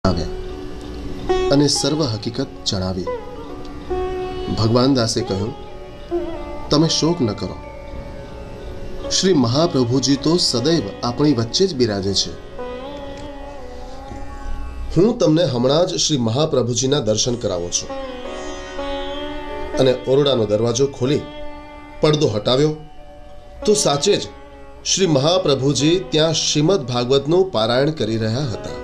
આવ્યા અને સર્વ હકીકત જણાવી. ભગવાન દાસે કહ્યું, તમે શોક ન કરો. શ્રી મહાપ્રભુજી તો સદૈવ આપણી વચ્ચે જ બિરાજે છે. હું તમને હમણાં જ શ્રી મહાપ્રભુજીના દર્શન કરાવું છું. અને ઓરડાનો દરવાજો ખોલી પડદો હટાવ્યો તો સાચે જ શ્રી મહાપ્રભુજી ત્યાં શ્રીમદ ભાગવતનું પારાયણ કરી રહ્યા હતા.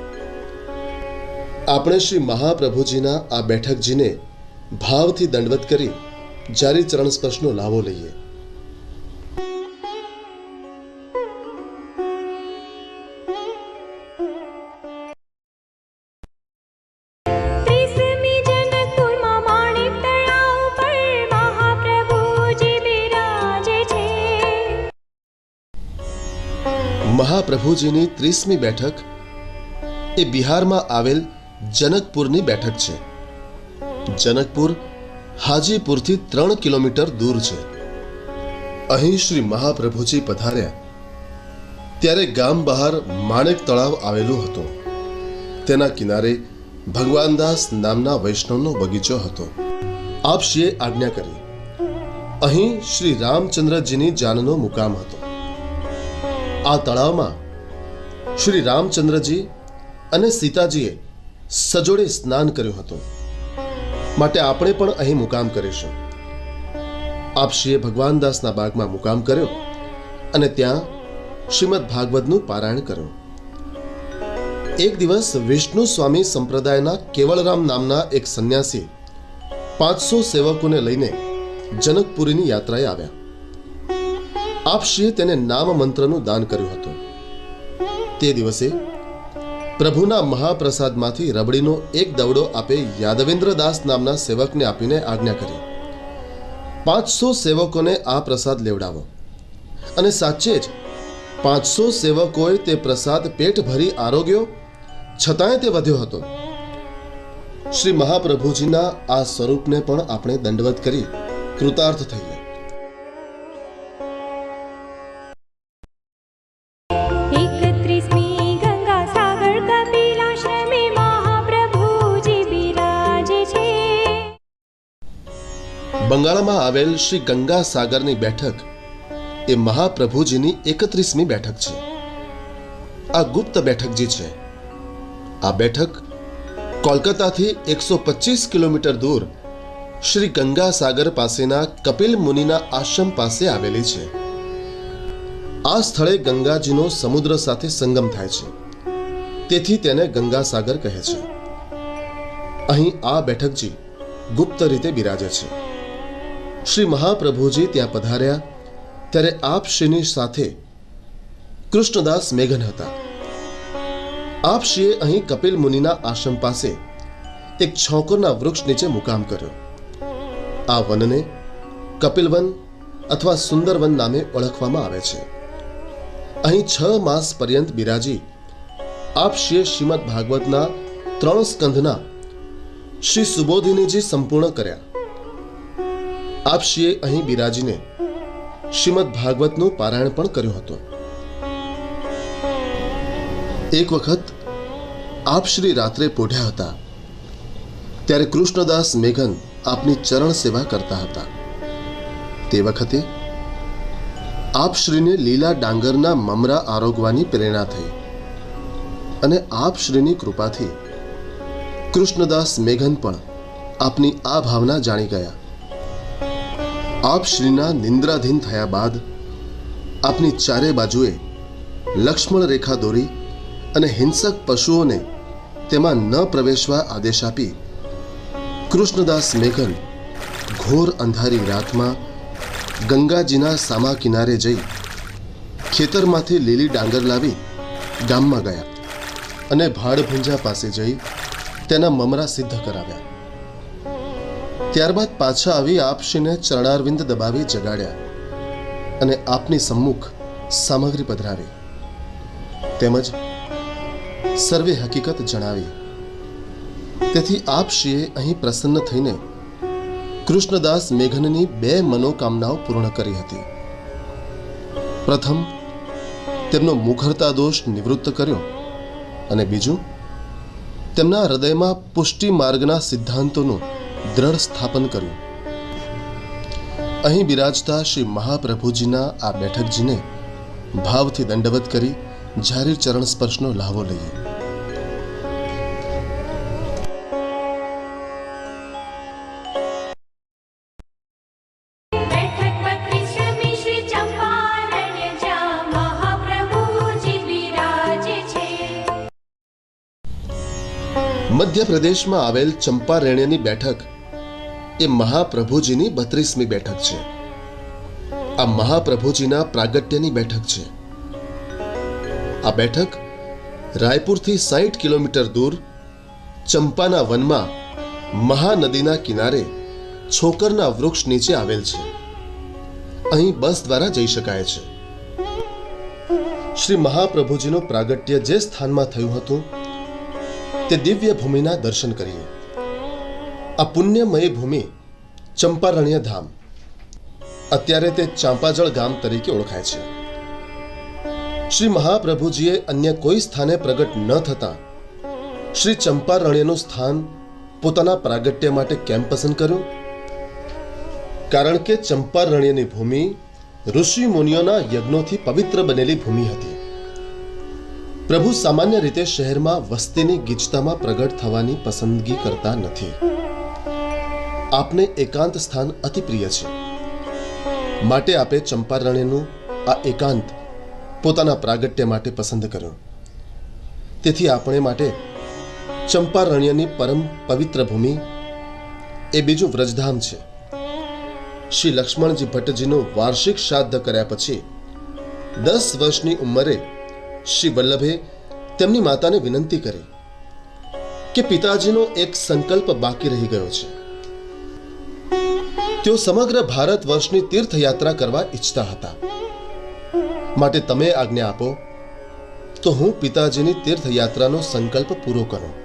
આપણે શ્રી મહાપ્રભુજીના આ બેઠકજીને ભાવથી દંડવત કરી જારી ચરણ સ્પર્શનો લાભો લઈએ. મહાપ્રભુજીની 30મી બેઠક એ બિહારમાં આવેલ જનકપુરની બેઠક છે. જનકપુર હાજીપુરથી 3 કિલોમીટર દૂર છે. અહીં શ્રી મહાપ્રભુજી પધાર્યા ત્યારે ગામ બહાર માણેક તળાવ આવેલું હતું. તેના કિનારે ભગવાનદાસ નામના વૈષ્ણવનો બગીચો હતો. આપશ્રીએ આજ્ઞા કરી. અહીં શ્રી રામચંદ્રજીની જાનનો મુકામ હતો. આ તળાવમાં શ્રી રામચંદ્રજી અને સીતાજીએ સજોડે સ્નાન કર્યું હતું. માટે આપણે પણ અહીં મુકામ કરીશું. આપશ્રીએ ભગવાનદાસના બાગમાં મુકામ કર્યો અને ત્યાં શ્રીમદ ભાગવતનું પારાયણ કર્યું. એક દિવસ વિષ્ણુ સ્વામી સંપ્રદાયના કેવળરામ નામના એક સંન્યાસી 500 સેવકોને લઈને જનકપુરીની યાત્રાએ આવ્યા. આપશ્રીએ તેને નામ મંત્રનું દાન કર્યું હતું. તે દિવસે પ્રભુના મહાપ્રસાદમાંથી રબડીનો એક દવડો આપે યાદવેન્દ્રદાસ નામના સેવકને આપીને આજ્ઞા કરી, 500 સેવકોને આ પ્રસાદ લેવડાવો. અને સાચે જ 500 સેવકોએ તે પ્રસાદ પેટ ભરી આરોગ્યો, છતાંય તે વધ્યો હતો. શ્રી મહાપ્રભુજીના આ સ્વરૂપને પણ આપણે દંડવત કરી કૃતાર્થ થઈએ. બંગાળમાં આવેલ શ્રી ગંગા સાગરની બેઠક એ મહાપ્રભુજીની 31મી બેઠક છે. આ ગુપ્ત બેઠકજી છે. આ બેઠક કોલકાતાથી 125 કિલોમીટર દૂર શ્રી ગંગા સાગર પાસેના કપિલ મુનિના આશ્રમ પાસે આવેલી છે. આ સ્થળે ગંગાજીનો સમુદ્ર સાથે સંગમ થાય છે. તેથી તેને ગંગા સાગર કહે છે. અહીં આ બેઠકજી ગુપ્ત રીતે બિરાજે છે. શ્રી મહાપ્રભુજી ત્યાં પધાર્યા ત્યારે આપશ્રીની સાથે કૃષ્ણદાસ મેઘન હતા. આપશ્રીએ અહીં કપિલ મુનિના આશ્રમ પાસે એક છોકરના વૃક્ષ નીચે મુકામ કર્યો. આ વનને કપિલવન અથવા સુંદરવન નામે ઓળખવામાં આવે છે. અહીં 6 માસ પર્યંત બિરાજી આપશ્રીએ શ્રીમદ ભાગવતના 3 સ્કંધના શ્રી સુબોધિનીજી સંપૂર્ણ કર્યા. આપશ્રીએ અહીં બિરાજીને શ્રીમદ ભાગવતનું પારાયણ પણ કર્યું હતું. એક વખત આપશ્રી રાત્રે પોઢ્યા હતા ત્યારે કૃષ્ણદાસ મેઘન આપની ચરણ સેવા કરતા હતા. તે વખતે આપશ્રીને લીલા ડાંગરના મમરા આરોગવાની પ્રેરણા થઈ અને આપશ્રીની કૃપાથી કૃષ્ણદાસ મેઘન પણ આપની આ ભાવના જાણી ગયા. આપશ્રીના નિંદ્રાધીન થયા બાદ આપની ચારે બાજુએ લક્ષ્મણ રેખા દોરી અને હિંસક પશુઓને તેમાં ન પ્રવેશવા આદેશ આપી કૃષ્ણદાસ મેઘન ઘોર અંધારી રાતમાં ગંગાજીના સામા કિનારે જઈ ખેતરમાંથી લીલી ડાંગર લાવી ગામમાં ગયા અને ભાડભુંજા પાસે જઈ તેના મમરા સિદ્ધ કરાવ્યા. ત્યારબાદ પાછા આવી આપશ્રીને ચરણારવિંદ દબાવી જગાડ્યા અને આપની સમ્મુખ સામગ્રી પધરાવી તેમજ સર્વે હકીકત જણાવી. તેથી આપશ્રીએ અહીં પ્રસન્ન થઈને કૃષ્ણદાસ મેઘનની 2 મનોકામનાઓ પૂર્ણ કરી હતી. પ્રથમ, તેમનો મુખરતા દોષ નિવૃત્ત કર્યો અને બીજું, તેમના હૃદયમાં પુષ્ટિ માર્ગના સિદ્ધાંતોનું દ્રઢ સ્થાપન કર્યું. અહીં બિરાજતા શ્રી મહાપ્રભુજીના આ બેઠકજીને ભાવથી દંડવત કરી જારી ચરણ સ્પર્શનો લાવો લઈએ. મધ્યપ્રદેશમાં આવેલ ચંપારણ્યની બેઠક એ મહાપ્રભુજીની 32મી બેઠક છે. આ મહાપ્રભુજીના પ્રાગટ્યની બેઠક છે. આ બેઠક રાયપુરથી 60 કિલોમીટર દૂર ચંપાના વનમાં મહાનદીના કિનારે છોકરના વૃક્ષ નીચે આવેલ છે. અહીં બસ દ્વારા જઈ શકાય છે. શ્રી મહાપ્રભુજીનું પ્રાગટ્ય જે સ્થાનમાં થયું હતું તે દિવ્ય ભૂમિના દર્શન કરીએ. આ પુણ્યમય ભૂમિ ચંપારણ્ય ધામ, અત્યારે તે ચાંપાજળ ગામ તરીકે ઓળખાય છે. શ્રી મહાપ્રભુજીએ અન્ય કોઈ સ્થાને પ્રગટ ન થતા શ્રી ચંપારણ્યનું સ્થાન પોતાના પ્રાગટ્ય માટે કેમ પસંદ કર્યું? કારણ કે ચંપારણ્યની ભૂમિ ઋષિ મુનિઓના યજ્ઞોથી પવિત્ર બનેલી ભૂમિ હતી. પ્રભુ સામાન્ય રીતે શહેરમાં વસ્તીની ગીચતામાં પ્રગટ થવાની પસંદગી કરતા નથી. આપને એકાંત સ્થાન અતિ પ્રિય છે, માટે આપે ચંપારણ્યનું આ એકાંત પોતાના પ્રાગટ્ય માટે પસંદ કર્યો. તેથી આપણે માટે ચંપારણ્યની પરમ પવિત્ર ભૂમિ એ બીજું વ્રજધામ છે. શ્રી લક્ષ્મણજી ભટ્ટજીનું વાર્ષિક શ્રાદ્ધ કર્યા પછી 10 વર્ષની ઉંમરે શ્રી વલ્લભે તેમની માતાને વિનંતી કરી કે પિતાજીનો એક સંકલ્પ બાકી રહી ગયો છે. તેઓ સમગ્ર ભારત વર્ષની તીર્થયાત્રા કરવા ઈચ્છતા હતા. માટે તમે આજ્ઞા આપો તો હું પિતાજીની તીર્થયાત્રાનો સંકલ્પ પૂરો કરું.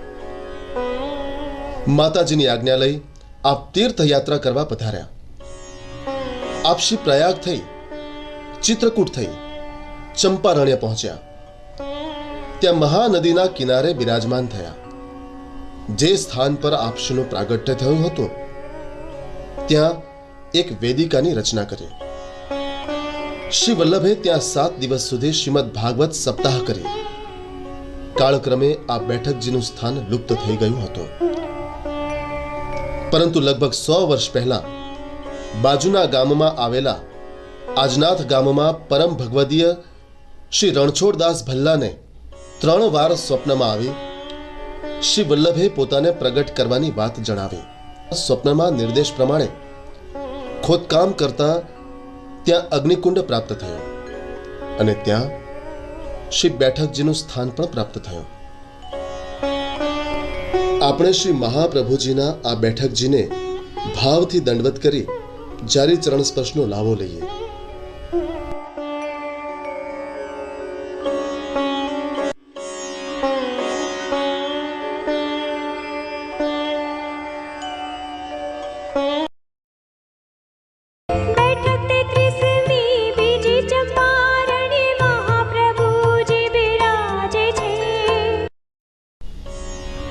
માતાજીની આજ્ઞા લઈ આપ તીર્થયાત્રા કરવા પધાર્યા. આપ શ્રી પ્રયાગ થઈ, ચિત્રકૂટ થઈ, ચંપારણ્ય પહોંચ્યા. ત્યાં મહાનદીના કિનારે બિરાજમાન થયા. જે સ્થાન પર આપશ્રીનું પ્રાગટ્ય થયું હતું ત્યાં એક વેદિકાની રચના કરી. શ્રી વલ્લભે ત્યાં 7 દિવસ સુધી શ્રીમદ ભાગવત સપ્તાહ કરી. કાળક્રમે આ બેઠકજીનું સ્થાન લુપ્ત થઈ ગયું હતું. પરંતુ લગભગ 100 વર્ષ પહેલા બાજુના ગામમાં આવેલા આજનાથ ગામમાં પરમ ભગવદીય શ્રી રણછોડદાસ ભલ્લાને 3 વાર સ્વપ્નમાં આવી શ્રી વલ્લભે પોતાને પ્રગટ કરવાની વાત જણાવી. સ્વપ્નમાં નિર્દેશ પ્રમાણે ખોદકામ કરતા ત્યાં અગ્નિકુંડ પ્રાપ્ત થયો અને ત્યાં શ્રી બેઠકજીનું સ્થાન પણ પ્રાપ્ત થયું. આપણે શ્રી મહાપ્રભુજીના આ બેઠકજીને ભાવથી દંડવત કરી જારી ચરણ સ્પર્શનો લાવો લઈએ.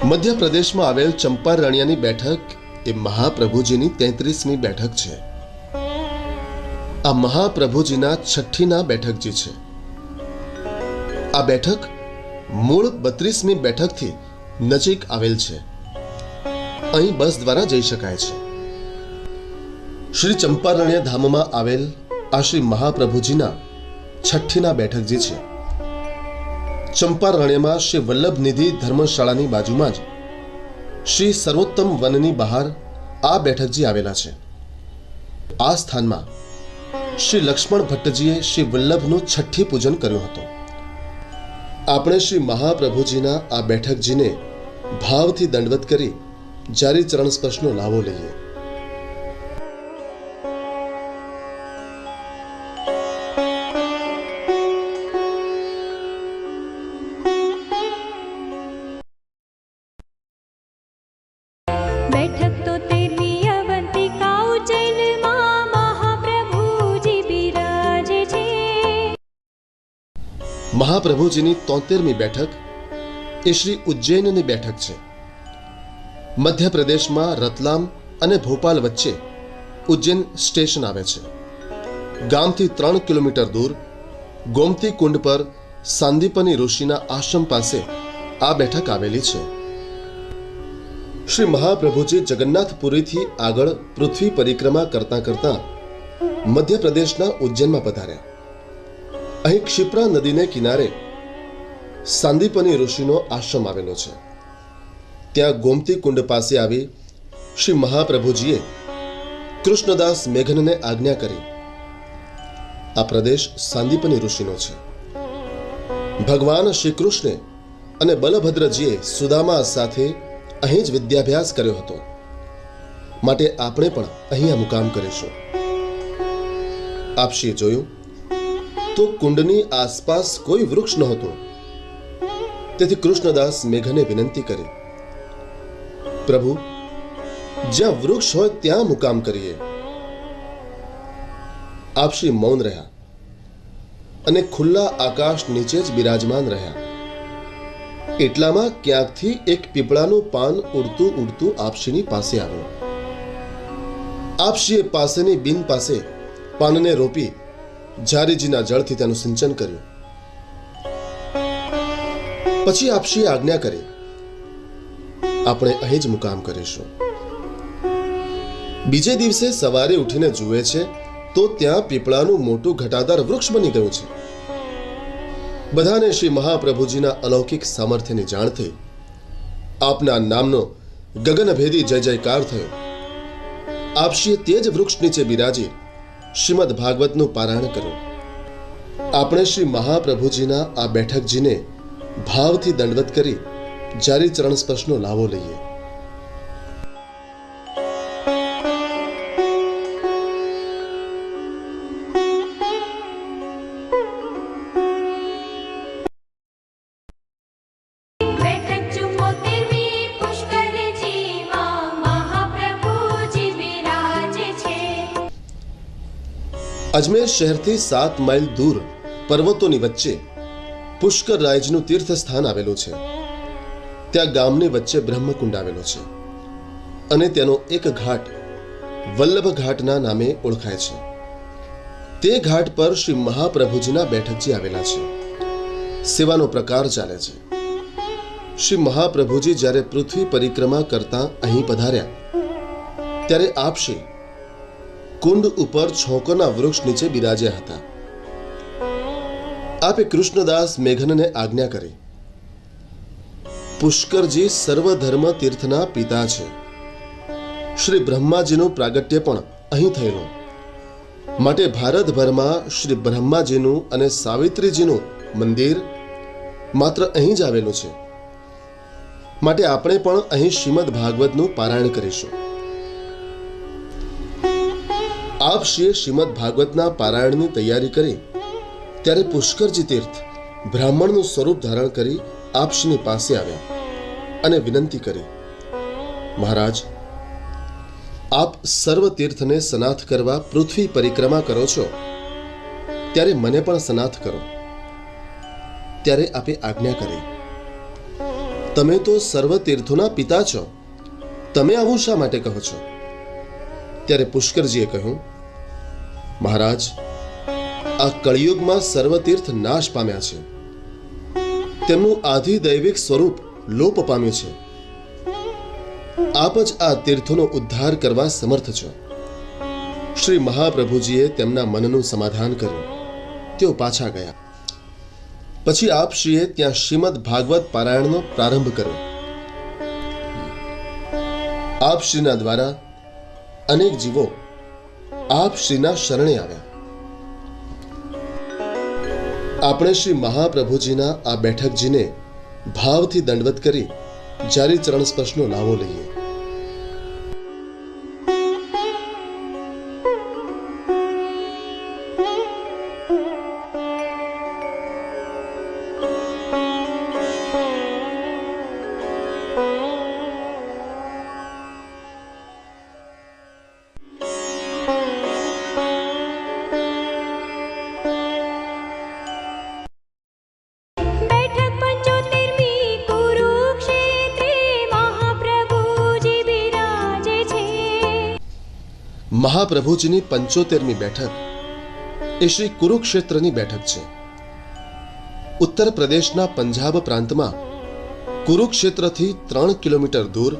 મધ્યપ્રદેશમાં આવેલ ચંપારણ્યની બેઠક એ મહાપ્રભુજીની 33મી બેઠક છે. આ મહાપ્રભુજીના છઠ્ઠીના બેઠકજી છે. આ બેઠક મૂળ 32મી બેઠકથી નજીક આવેલ છે. અહીં બસ દ્વારા જઈ શકાય છે. શ્રી ચંપારણ્ય ધામમાં આવેલ આ શ્રી મહાપ્રભુજીના છઠ્ઠીના બેઠકજી છે. ચંપારણ્યમાં શ્રી વલ્લભ નિધિ ધર્મશાળાની બાજુમાં જ શ્રી સર્વોત્તમ વનની બહાર આ બેઠકજી આવેલા છે. આ સ્થાનમાં શ્રી લક્ષ્મણ ભટ્ટજીએ શ્રી વલ્લભનું છઠ્ઠી પૂજન કર્યું હતું. આપણે શ્રી મહાપ્રભુજીના આ બેઠકજીને ભાવથી દંડવત કરી જારી ચરણ સ્પર્શનો લાવો લઈએ. મહાપ્રભુજીની 73મી બેઠક એ શ્રી ઉજ્જૈનની બેઠક છે. મધ્યપ્રદેશમાં રતલામ અને ભોપાલ વચ્ચે ઉજ્જૈન સ્ટેશન આવે છે. ગામથી 3 કિલોમીટર દૂર ગોમતી કુંડ પર સાંદીપની ઋષિના આશ્રમ પાસે આ બેઠક આવેલી છે. શ્રી મહાપ્રભુજી જગન્નાથપુરીથી આગળ પૃથ્વી પરિક્રમા કરતા કરતા મધ્યપ્રદેશના ઉજ્જૈનમાં પધાર્યા. અહીં ક્ષિપ્રા નદીને કિનારે સાંદીપની ઋષિનો આશ્રમ આવેલો છે. ત્યાં ગોમતી કુંડ પાસે આવી શ્રી મહાપ્રભુજીએ કૃષ્ણદાસ મેઘનને આજ્ઞા કરી. આ પ્રદેશ સાંદીપની ઋષિનો છે. ભગવાન શ્રી કૃષ્ણે અને બલભદ્રજીએ સુદામા સાથે અહીં જ વિદ્યાભ્યાસ કર્યો હતો, માટે આપણે પણ અહીંયા મુકામ કરીશું. આપશીએ જોયું તો કુંડની આસપાસ કોઈ વૃક્ષ નહોતું. તેથી કૃષ્ણદાસ મેઘને વિનંતી કરી, પ્રભુ, જ્યાં વૃક્ષ હોય ત્યાં મુકામ કરીએ. આપશી મૌન રહ્યા અને ખુલ્લા આકાશ નીચે જ બિરાજમાન રહ્યા. એટલામાં ક્યાંકથી એક પીપળાનું પાન ઉડતું ઉડતું આપશીની પાસે આવ્યું. આપશીએ પાસેની બિન પાસે પાનને રોપી ઝારીજીના જળથી તેનું સિંચન કર્યું. પછી આપશીએ આજ્ઞા કરી, આપણે અહીં જ મુકામ કરીશું. બીજે દિવસે સવારે ઉઠીને જુએ છે તો ત્યાં પીપળાનું મોટું ઘટાદાર વૃક્ષ બની ગયું છે. બધાને શ્રી મહાપ્રભુજીના અલૌકિક સામર્થ્યની જાણ થઈ. આપના નામનો ગગનભેદી જય જયકાર થયો. આપશીએ તે જ વૃક્ષ નીચે બિરાજી શ્રીમદ ભાગવતનું પારાયણ કર્યું. આપણે શ્રી મહાપ્રભુજીના આ બેઠકજીને ભાવથી દંડવત કરી જારી ચરણ સ્પર્શનો લાવો લઈએ. અજમેર શહેરથી 7 માઇલ દૂર પર્વતોની વચ્ચે પુષ્કર રાયજીનું તીર્થ સ્થાન આવેલું છે. ત્યાં ગામની વચ્ચે બ્રહ્મકુંડ આવેલો છે અને તેનો એક ઘાટ વલ્લભ ઘાટના નામે ઓળખાય છે. તે ઘાટ પર શ્રી મહાપ્રભુજીના બેઠકજી આવેલા છે. સેવાનો પ્રકાર ચાલે છે. શ્રી મહાપ્રભુજી જ્યારે પૃથ્વી પરિક્રમા કરતા અહીં પધાર્યા ત્યારે આપશ્રી કુંડ ઉપર છોકરના વૃક્ષ નીચે બિરાજ્યા હતા. આપે કૃષ્ણદાસ મેઘનને આજ્ઞા કરી, પુષ્કરજી સર્વધર્મ તીર્થના પિતા છે. શ્રી બ્રહ્માજીનું પ્રાગટ્ય પણ અહીં થયેલું, માટે ભારતભરમાં શ્રી બ્રહ્માજીનું અને સાવિત્રીજીનું મંદિર માત્ર અહીં જ આવેલું છે. માટે આપણે પણ અહીં શ્રીમદ ભાગવતનું પારાયણ કરીશું. આપશ્રીએ શ્રીમદ ભાગવતના પારાયણની તૈયારી કરી ત્યારે પુષ્કરજી તીર્થ બ્રાહ્મણનું સ્વરૂપ ધારણ કરી આપશ્રીની પાસે આવ્યા અને વિનંતી કરી, મહારાજ, આપ સર્વ તીર્થને સનાથ કરવા પૃથ્વી પરિક્રમા કરો છો, ત્યારે મને પણ સનાથ કરો. ત્યારે આપે આજ્ઞા કરી, તમે તો સર્વ તીર્થોના પિતા છો, તમે આવું શા માટે કહો છો? ત્યારે પુષ્કરજીએ કહ્યું, મહારાજ, આ કળિયુગમાં સર્વ તીર્થ નાશ પામ્યા છે. તેમનું આધિદૈવિક સ્વરૂપ લોપ પામ્યું છે. આપ જ આ તીર્થોનો ઉદ્ધાર કરવા સમર્થ છો. શ્રી મહાપ્રભુજીએ તેમના મનનું સમાધાન કર્યું. તેઓ પાછા ગયા. પછી આપશ્રીએ ત્યાં શ્રીમદ ભાગવત પારાયણનો પ્રારંભ કર્યો. આપશ્રીના દ્વારા અનેક જીવો આપશ્રીના શરણે આવ્યા. આપણે શ્રી મહાપ્રભુજીના આ બેઠકજીને ભાવથી દંડવત કરી જારી ચરણ સ્પર્શનો લાવો લઈએ. બેઠક 75મી કુરુક્ષેત્રે મહાપ્રભુ મહાપ્રભુજીની 75મી બેઠક એ શ્રી કુરુક્ષેત્રની બેઠક છે. ઉત્તર પ્રદેશના પંજાબ પ્રાંતમાં કુરુક્ષેત્રથી 3 કિલોમીટર દૂર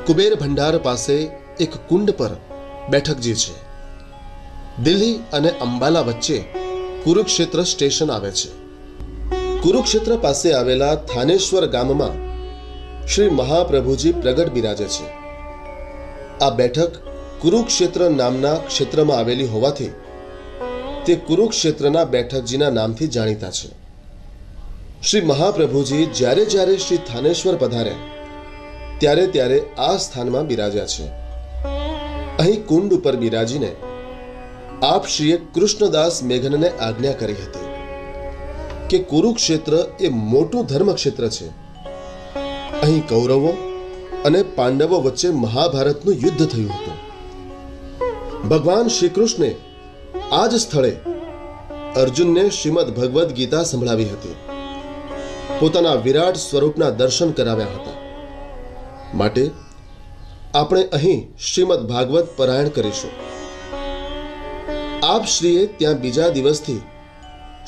કુબેર ભંડાર પાસે એક કુંડ પર બેઠકજી છે. દિલ્હી અને અંબાલા વચ્ચે કુરુક્ષેત્ર સ્ટેશન આવે છે. કુરુક્ષેત્ર પાસે આવેલા થાનેશ્વર ગામમાં શ્રી મહાપ્રભુજી પ્રગટ બિરાજે છે. આ બેઠક કુરુક્ષેત્ર નામના ક્ષેત્રમાં આવેલી હોવાથી તે કુરુક્ષેત્રના બેઠકજીના નામથી જાણીતા છે. શ્રી મહાપ્રભુજી જ્યારે જ્યારે શ્રી થાનેશ્વર પધાર્યા ત્યારે ત્યારે આ સ્થાનમાં બિરાજ્યા છે. અહીં કુંડ ઉપર બિરાજીને આપશ્રીએ કૃષ્ણદાસ મેઘનને આજ્ઞા કરી હતી કે કુરુક્ષેત્ર એ મોટું ધર્મક્ષેત્ર છે. અહીં કૌરવો અને પાંડવો વચ્ચે મહાભારતનું યુદ્ધ થયું હતું. ભગવાન શ્રી કૃષ્ણે આ જ સ્થળે અર્જુનને શ્રીમદ ભગવદ્ ગીતા સંભળાવી હતી. પોતાના વિરાટ સ્વરૂપના દર્શન કરાવ્યા હતા. માટે આપણે અહીં શ્રીમદ ભાગવત પારાયણ કરીશું. આપ શ્રીએ ત્યાં બીજા દિવસથી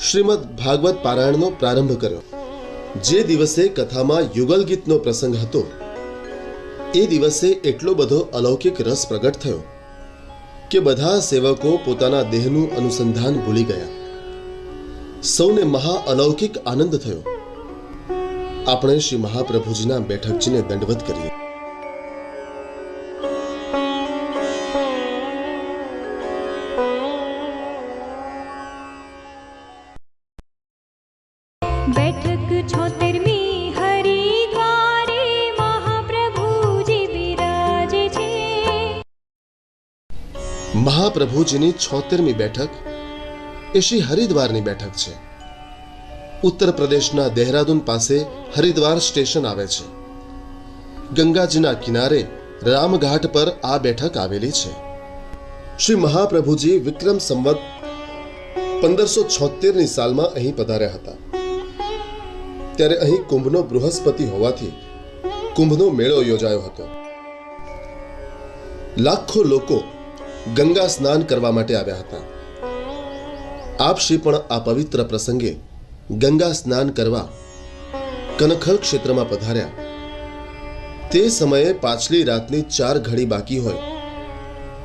શ્રીમદ ભાગવત પારાયણનો પ્રારંભ કર્યો. જે દિવસે કથામાં યુગલ ગીતનો પ્રસંગ હતો એ દિવસે એટલો બધો અલૌકિક રસ પ્રગટ થયો કે બધા સેવકો પોતાના દેહનું અનુસંધાન ભૂલી ગયા. સૌને મહા અલૌકિક આનંદ થયો. આપણે શ્રી મહાપ્રભુજીના બેઠકજીને દંડવત કરીએ. बैठक 76મી હરિદ્વારે મહાપ્રભુજી બિરાજે છે. મહાપ્રભુજીની 76મી બેઠક એ શ્રી હરિદ્વારની બેઠક છે. ઉત્તર પ્રદેશના દહેરાદૂન પાસે હરિદ્વાર સ્ટેશન આવે છે. ગંગાજીના કિનારે રામઘાટ પર આ બેઠક આવેલી છે. શ્રી મહાપ્રભુજી વિક્રમ સંવત 1576ની સાલમાં અહીં પધાર્યા હતા. ત્યારે અહીં કુંભનો બૃહસ્પતિ હોવાથી કુંભનો મેળો યોજાયો હતો. લાખો લોકો ગંગા સ્નાન કરવા માટે આવ્યા હતા. આપ શ્રી પણ આ પવિત્ર પ્રસંગે ગંગા સ્નાન કરવા કનખલ ક્ષેત્રમાં પધાર્યા. તે સમયે પાછલી રાતની 4 ઘડી બાકી હોય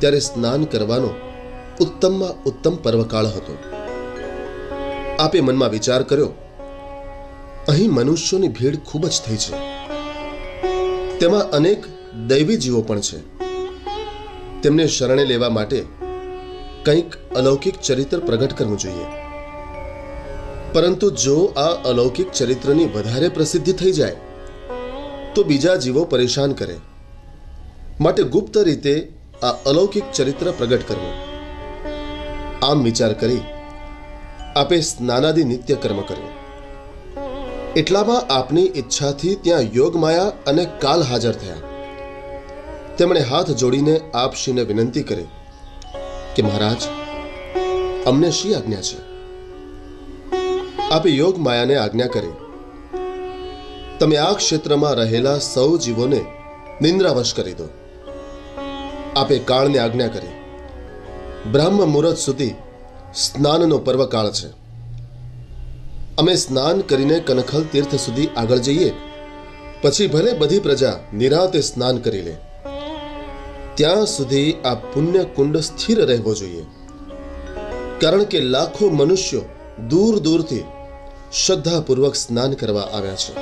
ત્યારે સ્નાન કરવાનો ઉત્તમમાં ઉત્તમ પર્વકાળ હતો. આપે મનમાં વિચાર કર્યો, અહીં મનુષ્યોની ભીડ ખૂબ જ થઈ છે. તેમાં અનેક દૈવી જીવો પણ છે. તેમને શરણે લેવા માટે કંઈક અલૌકિક ચરિત્ર પ્રગટ કરવું જોઈએ. પરંતુ જો આ અલૌકિક ચરિત્રની વધારે પ્રસિદ્ધિ થઈ જાય તો બીજા જીવો પરેશાન કરે. માટે ગુપ્ત રીતે આ અલૌકિક ચરિત્ર પ્રગટ કરવું. આમ વિચાર કરી આપે સ્નાનાદિ નિત્ય કર્મ કર્યું. એટલામાં આપની ઈચ્છાથી ત્યાં યોગમાયા અને કાલ હાજર થયા. તેમણે હાથ જોડીને આપશ્રીને વિનંતી કરી કે મહારાજ, અમને શી આજ્ઞા છે? આપે યોગમાયાને આજ્ઞા કરી, તમે આ ક્ષેત્રમાં રહેલા સૌ જીવોને નિંદ્રાવશ કરી દો. આપે કાળને આજ્ઞા કરી, બ્રહ્મ મુહૂર્ત સુધી સ્નાનનો પર્વકાળ છે. અમે સ્નાન કરીને કનખલ તીર્થ સુધી આગળ જઈએ, પછી ભલે બધી પ્રજા નિરાંતે સ્નાન કરી લે. ત્યાં સુધી આ પુણ્ય કુંડ સ્થિર રહેવો જોઈએ. કારણ કે લાખો મનુષ્યો દૂર દૂરથી શ્રદ્ધાપૂર્વક સ્નાન કરવા આવ્યા છે.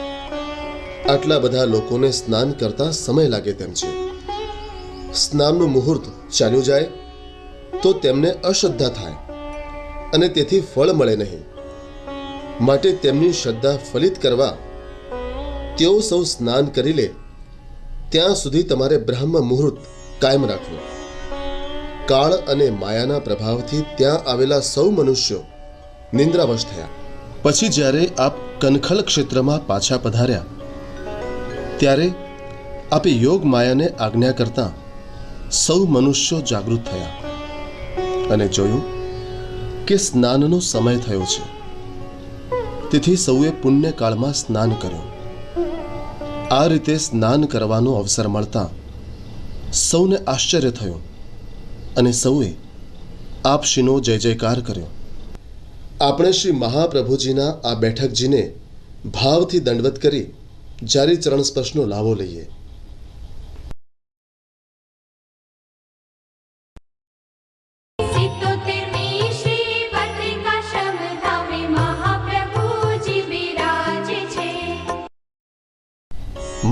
આટલા બધા લોકોને સ્નાન કરતા સમય લાગે તેમ છે. સ્નાનનું મુહૂર્ત ચાલ્યું જાય તો તેમને અશ્રદ્ધા થાય અને તેથી ફળ મળે નહીં. માટે તેમની શ્રદ્ધા ફલિત કરવા તેઓ સૌ સ્નાન કરી લે ત્યાં સુધી તમારે બ્રહ્મ મુહૂર્ત કાયમ રાખવું. કાળ અને માયાના પ્રભાવથી ત્યાં આવેલા સૌ મનુષ્યો નિંદ્રાવશ થયા. પછી જ્યારે આપ કનખલ ક્ષેત્રમાં પાછા પધાર્યા ત્યારે આપે યોગ માયાને આજ્ઞા કરતા સૌ મનુષ્યો જાગૃત થયા અને જોયું કે સ્નાનનો સમય થયો છે. તેથી સૌએ પુણ્યકાળમાં સ્નાન કર્યું. આ રીતે સ્નાન કરવાનો અવસર મળતા સૌને આશ્ચર્ય થયું અને સૌએ આપ શ્રીનો જય જયકાર કર્યો. આપણે શ્રી મહાપ્રભુજીના આ બેઠકજીને ભાવથી દંડવત કરી જારી ચરણ સ્પર્શનો લાભો લઈએ.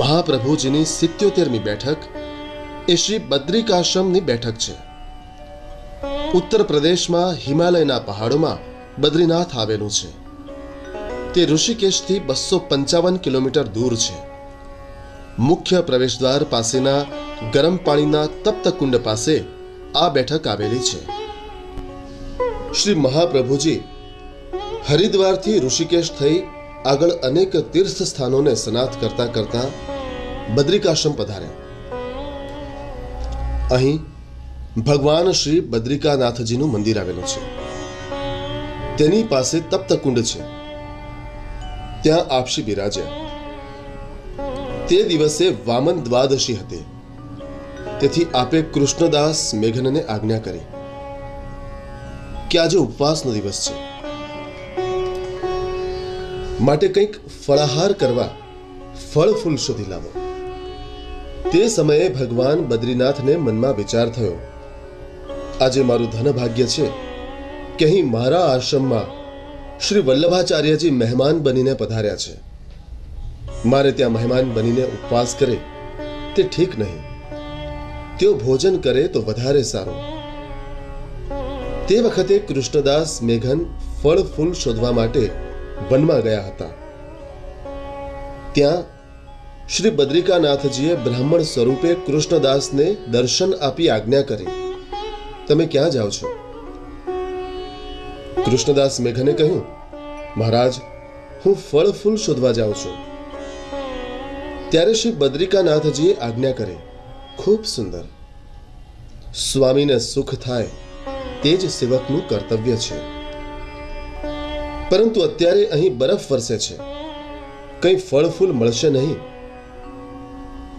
મહાપ્રભુજીની 77મી બેઠક એ શ્રી બદ્રિકાશ્રમની બેઠક છે. ઉત્તર પ્રદેશમાં હિમાલયના પહાડોમાં બદ્રીનાથ આવેલું છે. તે ઋષિકેશથી 255 કિલોમીટર દૂર છે. મુખ્ય પ્રવેશદ્વાર પાસેના ગરમ પાણીના તપ્ત કુંડ પાસે આ બેઠક આવેલી છે. શ્રી મહાપ્રભુજી હરિદ્વારથી ઋષિકેશ થઈ આગળ અનેક તીર્થ સ્થાનોને સ્નાત કરતા કરતા બદ્રિકાશ્રમ પધાર્યા. અહીં ભગવાન શ્રી બદ્રિકાનાથજીનું મંદિર આવેલું છે. તેની પાસે તપ્ત કુંડ છે. ત્યાં આપશ્રી બિરાજ્યા. તે દિવસે વામન દ્વાદશી હતી. તેથી આપે કૃષ્ણદાસ મેઘનને આજ્ઞા કરી કે આજે ઉપવાસનો દિવસ છે, માટે કંઈક ફળાહાર કરવા ફળ ફૂલ શોધી લાવો. તે સમયે ભગવાન બદ્રીનાથને મનમાં વિચાર થયો, આજે મારું ધન ભાગ્ય છે કે અહીં મારા આશ્રમમાં શ્રી વલ્લભાચાર્યજી મહેમાન બનીને પધાર્યા છે. મારે ત્યાં મહેમાન બનીને ઉપવાસ કરે તે ઠીક નહીં. તેઓ ભોજન કરે તો વધારે સારું. તે વખતે કૃષ્ણદાસ મેઘન ફળ ફૂલ શોધવા માટે વનમાં ગયા હતા. ત્યાં શ્રી બદ્રિકાનાથજીએ બ્રાહ્મણ સ્વરૂપે કૃષ્ણદાસને દર્શન આપી આજ્ઞા કરી, તમે ક્યાં જાઓ છો? કૃષ્ણદાસ મેઘને કહ્યું, મહારાજ, હું ફળ ફૂલ શોધવા જાઉં છું. ત્યારે શ્રી બદ્રિકાનાથજીએ આજ્ઞા કરી, ખૂબ સુંદર. સ્વામીને સુખ થાય તે જ સેવકનું કર્તવ્ય છે. પરંતુ અત્યારે અહીં બરફ વરસે છે, કંઈ ફળ ફૂલ મળશે નહીં.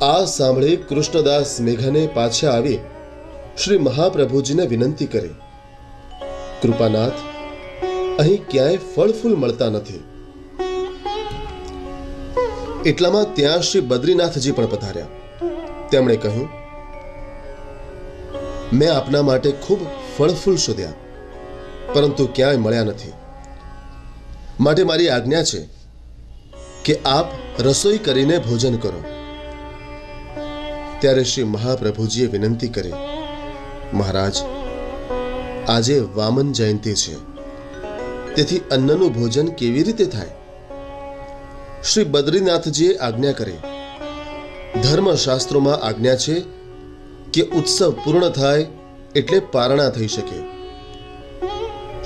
આ સાંભળી કૃષ્ણદાસ મેઘને પાછા આવી શ્રી મહાપ્રભુજીને વિનંતી કરી, કૃપાનાથ, અહીં ક્યાંય ફળ ફૂલ મળતા નથી. એટલામાં ત્યાં શ્રી બદ્રીનાથજી પણ પધાર્યા. તેમણે કહ્યું, મેં આપના માટે ખૂબ ફળ ફૂલ શોધ્યા, પરંતુ ક્યાંય મળ્યા નથી. માટે મારી આજ્ઞા છે કે આપ રસોઈ કરીને ભોજન કરો. ત્યારે શ્રી મહાપ્રભુજીએ વિનંતી કરી, મહારાજ, આજે વામન જયંતિ છે, તેથી અન્નનું ભોજન કેવી રીતે થાય? શ્રી બદ્રીનાથજીએ આજ્ઞા કરી, ધર્મશાસ્ત્રોમાં આજ્ઞા છે કે ઉત્સવ પૂર્ણ થાય એટલે પારણા થઈ શકે.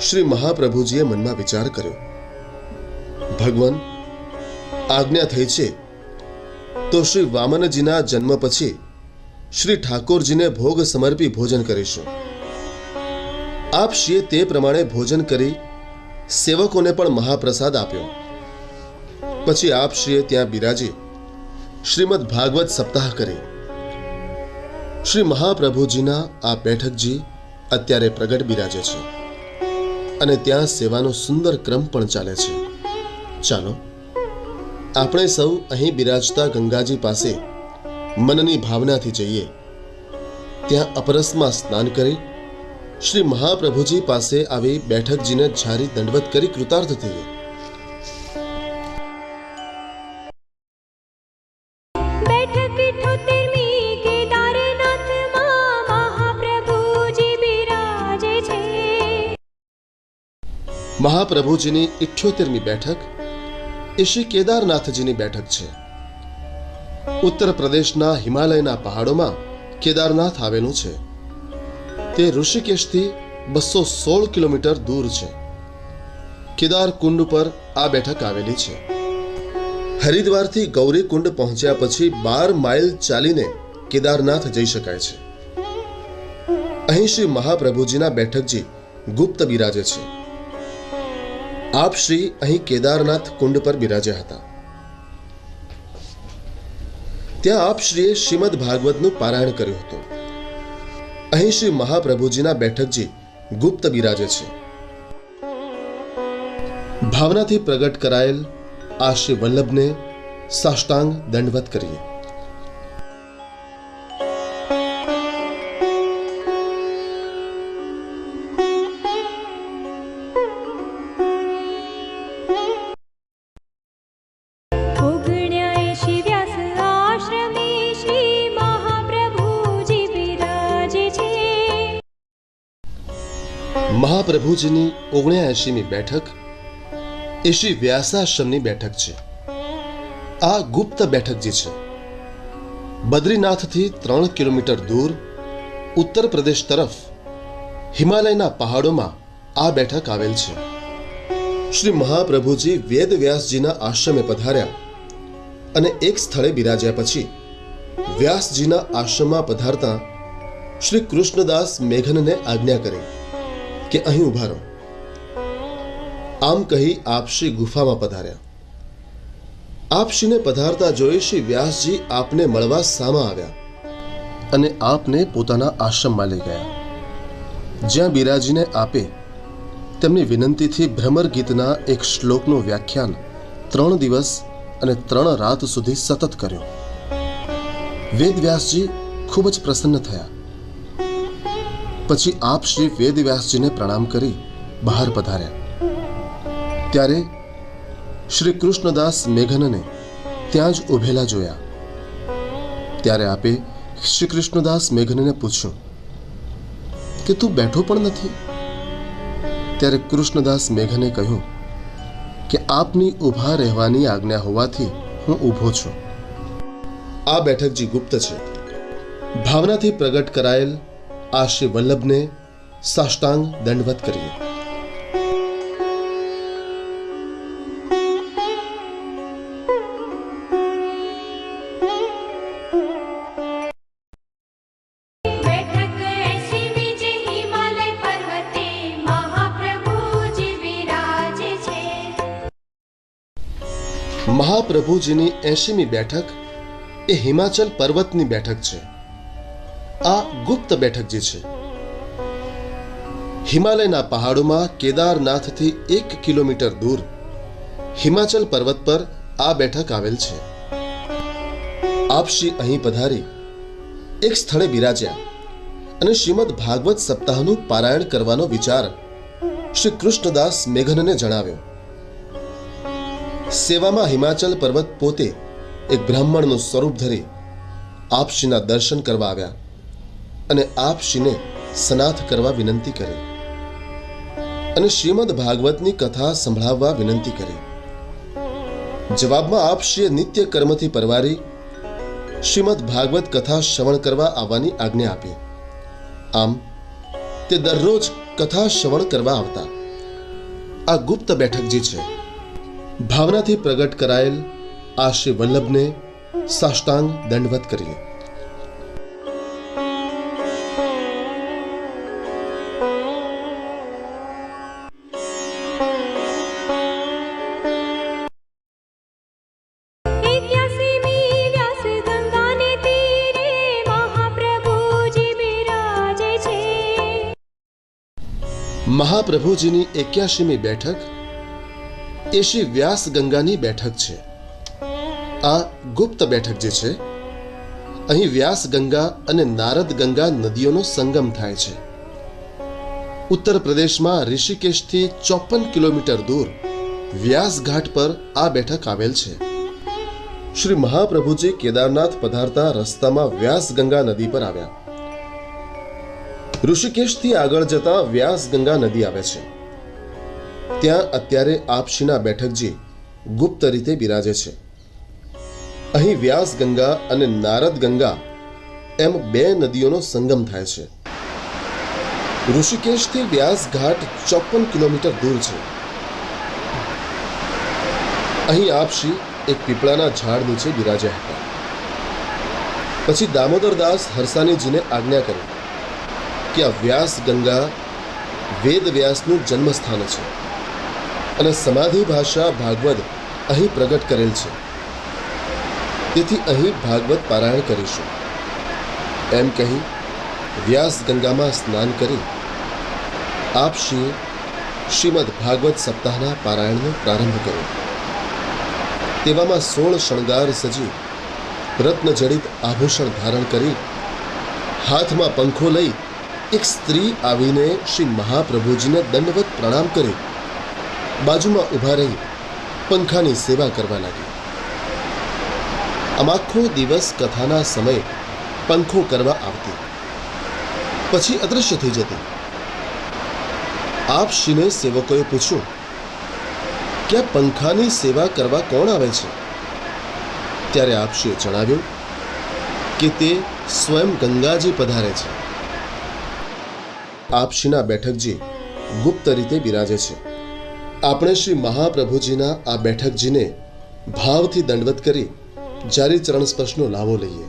શ્રી મહાપ્રભુજીએ મનમાં વિચાર કર્યો, ભગવાન, આજ્ઞા થઈ છે તો શ્રી વામનજીના જન્મ પછી શ્રી ઠાકોરજીને ભોગ સમર્પી ભોજન કરીશું. આપશ્રીએ તે પ્રમાણે ભોજન કરી સેવકોને પણ મહાપ્રસાદ આપ્યો. પછી આપશ્રીએ ત્યાં બિરાજી શ્રીમદ ભાગવત સપ્તાહ કરી. શ્રી મહાપ્રભુજીના આ બેઠકજી અત્યારે પ્રગટ બિરાજે છે અને ત્યાં સેવાનો સુંદર ક્રમ પણ ચાલે છે. ચાલો આપણે સૌ અહીં બિરાજતા ગંગાજી પાસે મનની ભાવનાથી જઈએ. ત્યાં અપરસમાં સ્નાન કરી શ્રી મહાપ્રભુજી પાસે આવી બેઠકજીને જારી દંડવત કરી કૃતાર્થ થઈએ. મહાપ્રભુજીની 78મી બેઠક એ શ્રી કેદારનાથજીની બેઠક છે. ઉત્તર પ્રદેશના હિમાલયના પહાડોમાં કેદારનાથ આવેલું છે. તે ઋષિકેશથી 216 કિલોમીટર દૂર છે. કેદાર કુંડ પર આ બેઠક આવેલી છે. હરિદ્વારથી ગૌરી કુંડ પહોંચ્યા પછી 12 માઇલ ચાલીને કેદારનાથ જઈ શકાય છે. અહીં શ્રી મહાપ્રભુજીના બેઠકજી ગુપ્ત બિરાજે છે. આપ શ્રી અહીં કેદારનાથ કુંડ પર બિરાજ્યા હતા. ત્યાં આપ શ્રીએ શ્રીમદ ભાગવતનું પારાયણ કર્યું હતું. અહીં શ્રી મહાપ્રભુજીના બેઠકજી ગુપ્ત બિરાજે છે. ભાવનાથી પ્રગટ કરાયેલ આ શ્રી વલ્લભને સાષ્ટાંગ દંડવત કરીએ. મહાપ્રભુજીની 79મી બેઠક એ શ્રી વ્યાસાશ્રમની બેઠક છે. આ ગુપ્ત બેઠકજી છે. બદ્રીનાથથી 3 કિલોમીટર દૂર ઉત્તર પ્રદેશ તરફ હિમાલયના પહાડોમાં આ બેઠક આવેલ છે. શ્રી મહાપ્રભુજી વેદ વ્યાસજીના આશ્રમે પધાર્યા અને એક સ્થળે બિરાજ્યા પછી વ્યાસજીના આશ્રમમાં પધારતા શ્રી કૃષ્ણદાસ મેઘનને આજ્ઞા કરી કે અહીં ઉભા રહો. આમ કહી આપશ્રી ગુફામાં પધાર્યા. આપશ્રીને પધારતા જોઈ શ્રી વ્યાસજી આપને મળવા સામા આવ્યા અને આપને પોતાના આશ્રમમાં લઈ ગયા, જ્યાં બિરાજીને આપે તેમની વિનંતીથી ભ્રમર ગીતના એક શ્લોકનું વ્યાખ્યાન 3 દિવસ અને 3 રાત સુધી સતત કર્યું. વેદવ્યાસજી ખૂબ જ પ્રસન્ન થયા. પછી આપ શ્રી વેદવ્યાસજીને પ્રણામ કરી બહાર પધાર્યા. ત્યારે શ્રી કૃષ્ણદાસ મેઘનને ત્યાં જ ઉભેલા જોયા. ત્યારે આપે શ્રી કૃષ્ણદાસ મેઘનને પૂછ્યું કે તું બેઠો પણ નથી? ત્યારે કૃષ્ણદાસ મેઘને કહ્યું કે આપની ઊભા રહેવાની આજ્ઞા હોવાથી હું ઊભો છું. આ બેઠકજી ગુપ્ત છે. ભાવનાથી પ્રગટ કરાયેલ આ શ્રી વલ્લભને સાષ્ટાંગ દંડવત કરીએ. મહાપ્રભુજીની 80મી બેઠક એ હિમાચલ પર્વતની બેઠક છે. આ ગુપ્ત બેઠકજી છે. હિમાલયના પહાડોમાં કેદારનાથથી 1 કિલોમીટર દૂર હિમાચલ પર્વત પર આ બેઠક આવેલ છે. આપશ્રી અહીં પધારી એક સ્થળે બિરાજ્યા અને શ્રીમદ ભાગવત સપ્તાહનું પારાયણ કરવાનો વિચાર શ્રી કૃષ્ણદાસ મેઘનને જણાવ્યો. સેવામાં હિમાચલ પર્વત પોતે એક બ્રાહ્મણનું સ્વરૂપ ધરી આપશ્રીના દર્શન કરવા આવ્યા અને આપશ્રીને સનાથ કરવા વિનંતી કરી અને શ્રીમદ ભાગવતની કથા સંભળાવવા વિનંતી કરી. જવાબમાં આપશ્રીએ નિત્ય કર્મથી પરવારી શ્રીમદ ભાગવત કથા શ્રવણ કરવા આવવાની આજ્ઞા આપી. આમ તે દરરોજ કથા શ્રવણ કરવા આવતા. આ ગુપ્ત બેઠકજી છે. ભાવનાથી પ્રગટ કરાયેલ આ શ્રી વલ્લભને સાષ્ટાંગ દંડવત કરીએ. મહાપ્રભુજીની 81મી બેઠક એ શ્રી વ્યાસ ગંગાની બેઠક છે. આ ગુપ્ત બેઠક જે છે, અહીં વ્યાસ ગંગા અને નારદ ગંગા નદીઓનો સંગમ થાય છે. ઉત્તર પ્રદેશમાં ઋષિકેશથી 54 કિલોમીટર દૂર વ્યાસ ઘાટ પર આ બેઠક આવેલ છે. શ્રી મહાપ્રભુજી કેદારનાથ પધારતા રસ્તામાં વ્યાસ ગંગા નદી પર આવ્યા. ઋષિકેશથી આગળ જતા વ્યાસ ગંગા નદી આવે છે. ત્યાં અત્યારે આપશ્રીના બેઠકજી ગુપ્ત રીતે બિરાજે છે. અહીં વ્યાસ ગંગા અને નારદ ગંગા એમ 2 નદીઓનો સંગમ થાય છે. ઋષિકેશથી વ્યાસ ઘાટ 54 કિલોમીટર દૂર છે. અહીં આપશ્રી એક પીપળાના ઝાડ નીચે બિરાજ્યા હતા. પછી દામોદરદાસ હરસાનીજીને આજ્ઞા કરી કે આ વ્યાસ ગંગા વેદ વ્યાસનું જન્મસ્થાન છે અને સમાધિ ભાષા ભાગવત અહીં પ્રગટ કરેલ છે. તેથી અહીં ભાગવત પારાયણ કરીશું. એમ કહી વ્યાસ ગંગામાં સ્નાન કરી આપશ્રીએ શ્રીમદ ભાગવત સપ્તાહના પારાયણનો પ્રારંભ કર્યો. તેવામાં 16 શણગાર સજી, રત્નજડિત આભૂષણ ધારણ કરી, હાથમાં પંખો લઈ એક સ્ત્રી આવીને શ્રી મહાપ્રભુજીને દંડવત પ્રણામ કરી બાજુમાં ઊભા રહી પંખાની સેવા કરવા લાગી. આમ આખો દિવસ કથાના સમયે પંખો કરવા આવતી, પછી અદૃશ્ય થઈ જતી. આપશ્રીને સેવકોએ પૂછ્યું કે આ પંખાની સેવા કરવા કોણ આવે છે? ત્યારે આપશ્રીએ જણાવ્યું કે તે સ્વયં ગંગાજી પધારે છે. આપશ્રીના બેઠકજી ગુપ્ત રીતે બિરાજે છે. આપણે શ્રી મહાપ્રભુજીના આ બેઠકજીને ભાવથી દંડવત કરી જારી ચરણ સ્પર્શનો લાવો લઈએ.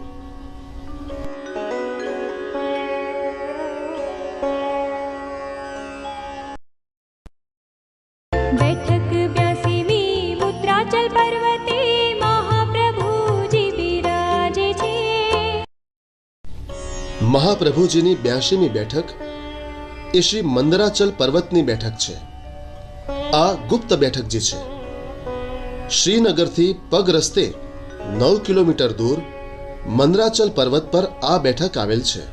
बैठक 82वीं मुद्राचल पर्वते महाप्रभुजी विराजे छे. મહાપ્રભુજીની 82મી બેઠક એ શ્રી મંદરાચલ પર્વતની બેઠક છે. આ ગુપ્ત બેઠકજી છે. શ્રીનગરથી પગ રસ્તે 9 કિલોમીટર દૂર મંદરાચલ પર્વત પર આ બેઠક આવેલ છે.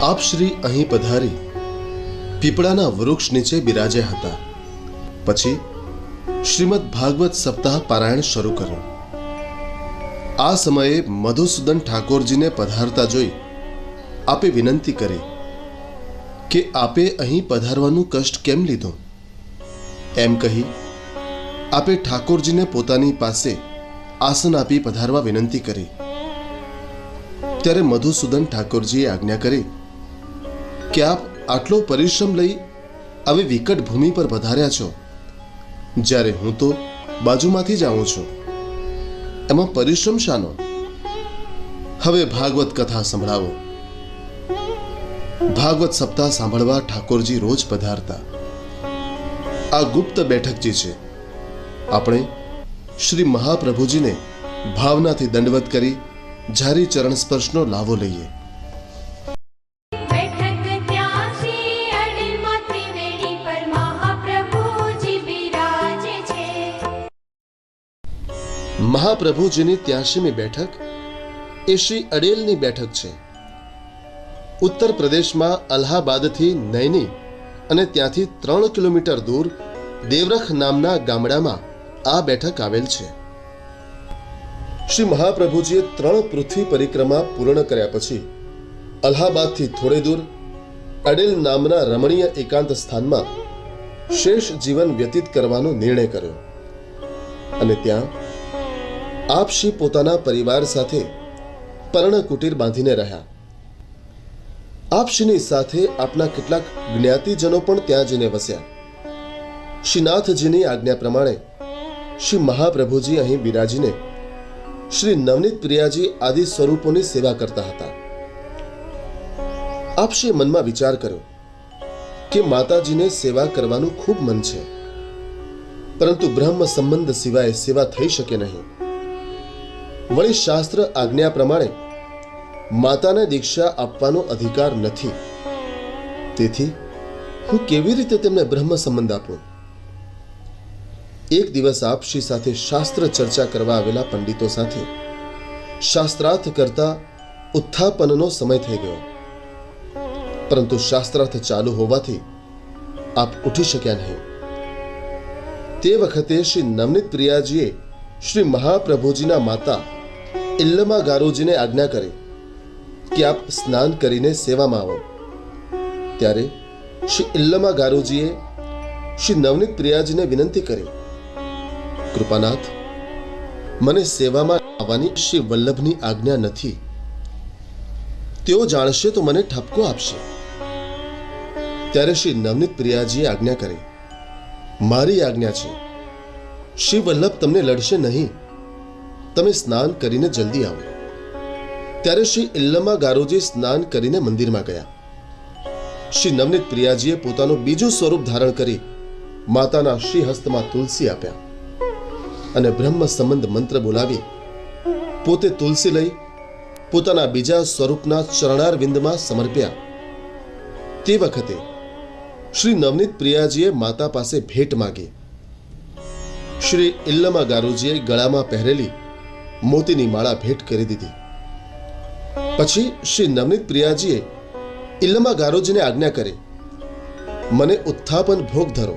આપ શ્રી અહીં પધારી પીપળાના વૃક્ષ નીચે બિરાજ્યા હતા. પછી શ્રીમદ ભાગવત સપ્તાહ પારાયણ શરૂ કર્યું. આ સમયે મધુસૂદન ઠાકોરજીને પધારતા જોઈ આપે વિનંતી કરી કે આપે અહીં પધારવાનું કષ્ટ કેમ લીધું? એમ કહી આપે ઠાકોરજીને પોતાની પાસે આસન આપી પધારવા વિનંતી કરી. ત્યારે મધુસૂદન ઠાકોરજીએ આજ્ઞા કરી કે આપ આટલો પરિશ્રમ લઈ આવી વિકટ ભૂમિ પર પધાર્યા છો, જ્યારે હું તો બાજુમાંથી જ આવું છું. એમાં પરિશ્રમ શાનો? હવે ભાગવત કથા સંભળાવો. ભાગવત સપ્તાહ સાંભળવા ઠાકોરજી રોજ પધારતા. આ ગુપ્ત બેઠકજી છે. આપણે શ્રી મહાપ્રભુજીને ભાવનાથી દંડવત કરી જારી ચરણ સ્પર્શનો લાવો લઈએ. बैठक 83 अडिलમાં ત્રિવેણી પર મહાપ્રભુજી વિરાજે છે. મહાપ્રભુજીની 83મી બેઠક એ શ્રી અડેલની બેઠક છે. ઉત્તર પ્રદેશમાં અલ્હાબાદથી નૈની અને ત્યાંથી 3 કિલોમીટર દૂર દેવરખ નામના ગામડામાં આ બેઠક આવેલ છે. શ્રી મહાપ્રભુજીએ 3 પૃથ્વી પરિક્રમા પૂર્ણ કર્યા પછી અલ્હાબાદથી થોડે દૂર અડેલ નામના રમણીય એકાંત સ્થાનમાં શેષ જીવન વ્યતીત કરવાનો નિર્ણય કર્યો અને ત્યાં આપ શ્રી પોતાના પરિવાર સાથે પર્ણકુટીર બાંધીને રહ્યા. આપશ્રીની સાથે આપના કેટલાક જ્ઞાતિજનો પણ ત્યાં જઈને વસ્યા. શ્રીનાથજીની આજ્ઞા પ્રમાણે શ્રી મહાપ્રભુજી અહીં બિરાજીને શ્રી નવનીત પ્રિયાજી આદિ સ્વરૂપોની સેવા કરતા હતા. આપશ્રીએ મનમાં વિચાર કર્યો કે માતાજીને સેવા કરવાનું ખૂબ મન છે, પરંતુ બ્રહ્મ સંબંધ સિવાય સેવા થઈ શકે નહીં. વળી શાસ્ત્ર આજ્ઞા પ્રમાણે માતાને દીક્ષા આપવાનો અધિકાર નથી. તેથી હું કેવી રીતે તેમને બ્રહ્મ સંબંધ આપું? એક દિવસ આપશ્રી સાથે શાસ્ત્ર ચર્ચા કરવા આવેલા પંડિતો સાથે શાસ્ત્રાર્થ કરતા ઉત્થાપનનો સમય થઈ ગયો, પરંતુ શાસ્ત્રાર્થ ચાલુ હોવાથી આપ ઉઠી શક્યા નહીં. તે વખતે શ્રી નવનીત પ્રિયાજીએ શ્રી મહાપ્રભુજીના માતા ઇલ્લમા ગારુજીને આજ્ઞા કરી કે આપ સ્નાન કરીને સેવામાં આવો. ત્યારે શ્રી ઇલ્લમા ગારુજીએ શ્રી નવનીત પ્રિયાજીને વિનંતી કરી, કૃપાનાથ, મને સેવામાં આવવાની શ્રી વલ્લભની આજ્ઞા નથી. તેઓ જાણશે તો મને ઠપકો આપશે. ત્યારે શ્રી નવનીત પ્રિયાજીએ આજ્ઞા કરી, મારી આજ્ઞા છે, શ્રી વલ્લભ તમને લડશે નહીં. તમે સ્નાન કરીને જલ્દી આવો. ત્યારે શ્રી ઇલ્લમા ગારુજી સ્નાન કરીને મંદિરમાં ગયા. શ્રી નવનીત પ્રિયાજીએ પોતાનું બીજું સ્વરૂપ ધારણ કરી માતાના શ્રી હસ્તમાં તુલસી આપ્યા અને બ્રહ્મ સંબંધ મંત્ર બોલાવી પોતે તુલસી લઈ પોતાના બીજા સ્વરૂપના ચરણારવિંદમાં સમર્પ્યા, તે વખતે શ્રી નવનીત પ્રિયાજીએ માતા પાસે ભેટ માગી. શ્રી ઇલ્લમા ગારુજીએ ગળામાં પહેરેલી મોતીની માળા ભેટ કરી દીધી. પછી શ્રી નવનીત પ્રિયાજીએ ઇલ્લમા ગારુજીને આજ્ઞા કરી, મને ઉત્થાપન ભોગ ધરો.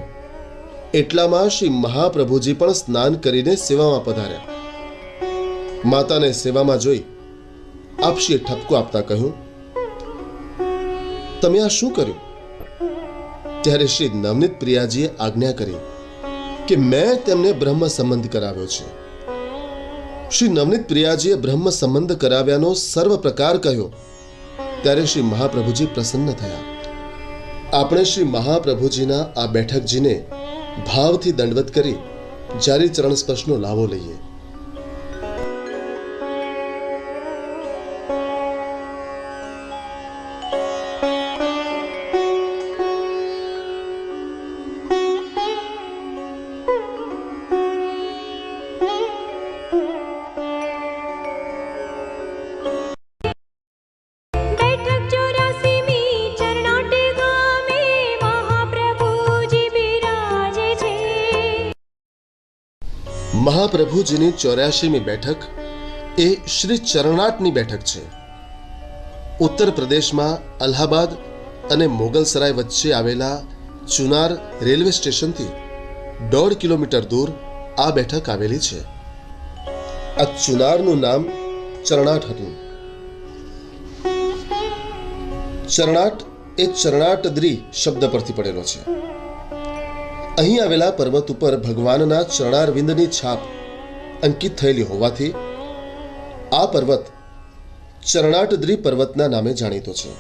એટલામાં શ્રી મહાપ્રભુજી પણ સ્નાન કરીને સેવામાં પધાર્યા. માતાને સેવામાં જોઈ આપશ્રીએ ઠપકો આપતા કહ્યું, તમે આ શું કર્યું? ત્યારે શ્રી નવનીત પ્રિયાજીએ આજ્ઞા કરી કે મેં તેમને બ્રહ્મ સંબંધ કરાવ્યો છે. શ્રી નવનીત પ્રિયાજીએ બ્રહ્મ સંબંધ કરાવ્યાનો સર્વ પ્રકાર કહ્યો. ત્યારે શ્રી મહાપ્રભુજી પ્રસન્ન થયા. આપણે શ્રી મહાપ્રભુજીના આ બેઠકજીને ભાવથી દંડવત કરી જારી ચરણ સ્પર્શનો લાવો લઈએ. बैठक 84મી ચરણાટ ગામે મહાપ્રભુજી બિરાજે છે. મહાપ્રભુજીની 84મી બેઠક એ શ્રી ચરણાટની બેઠક છે. ઉત્તર પ્રદેશમાં અલ્હાબાદ અને મોગલસરાય વચ્ચે આવેલા ચુનાર રેલવે સ્ટેશનથી 1.5 કિલોમીટર દૂર આ બેઠક આવેલી છે. આ ચુનારનું નામ ચરણાટ હતું. ચરણાટ એ ચરણાટદ્રી શબ્દ પરથી પડેલો છે. અહીં આવેલા પર્વત ઉપર ભગવાનના ચરણારવિંદની છાપ અંકિત થયેલી હોવાથી આ પર્વત ચરણાટદ્રી પર્વતના નામે જાણીતો છે.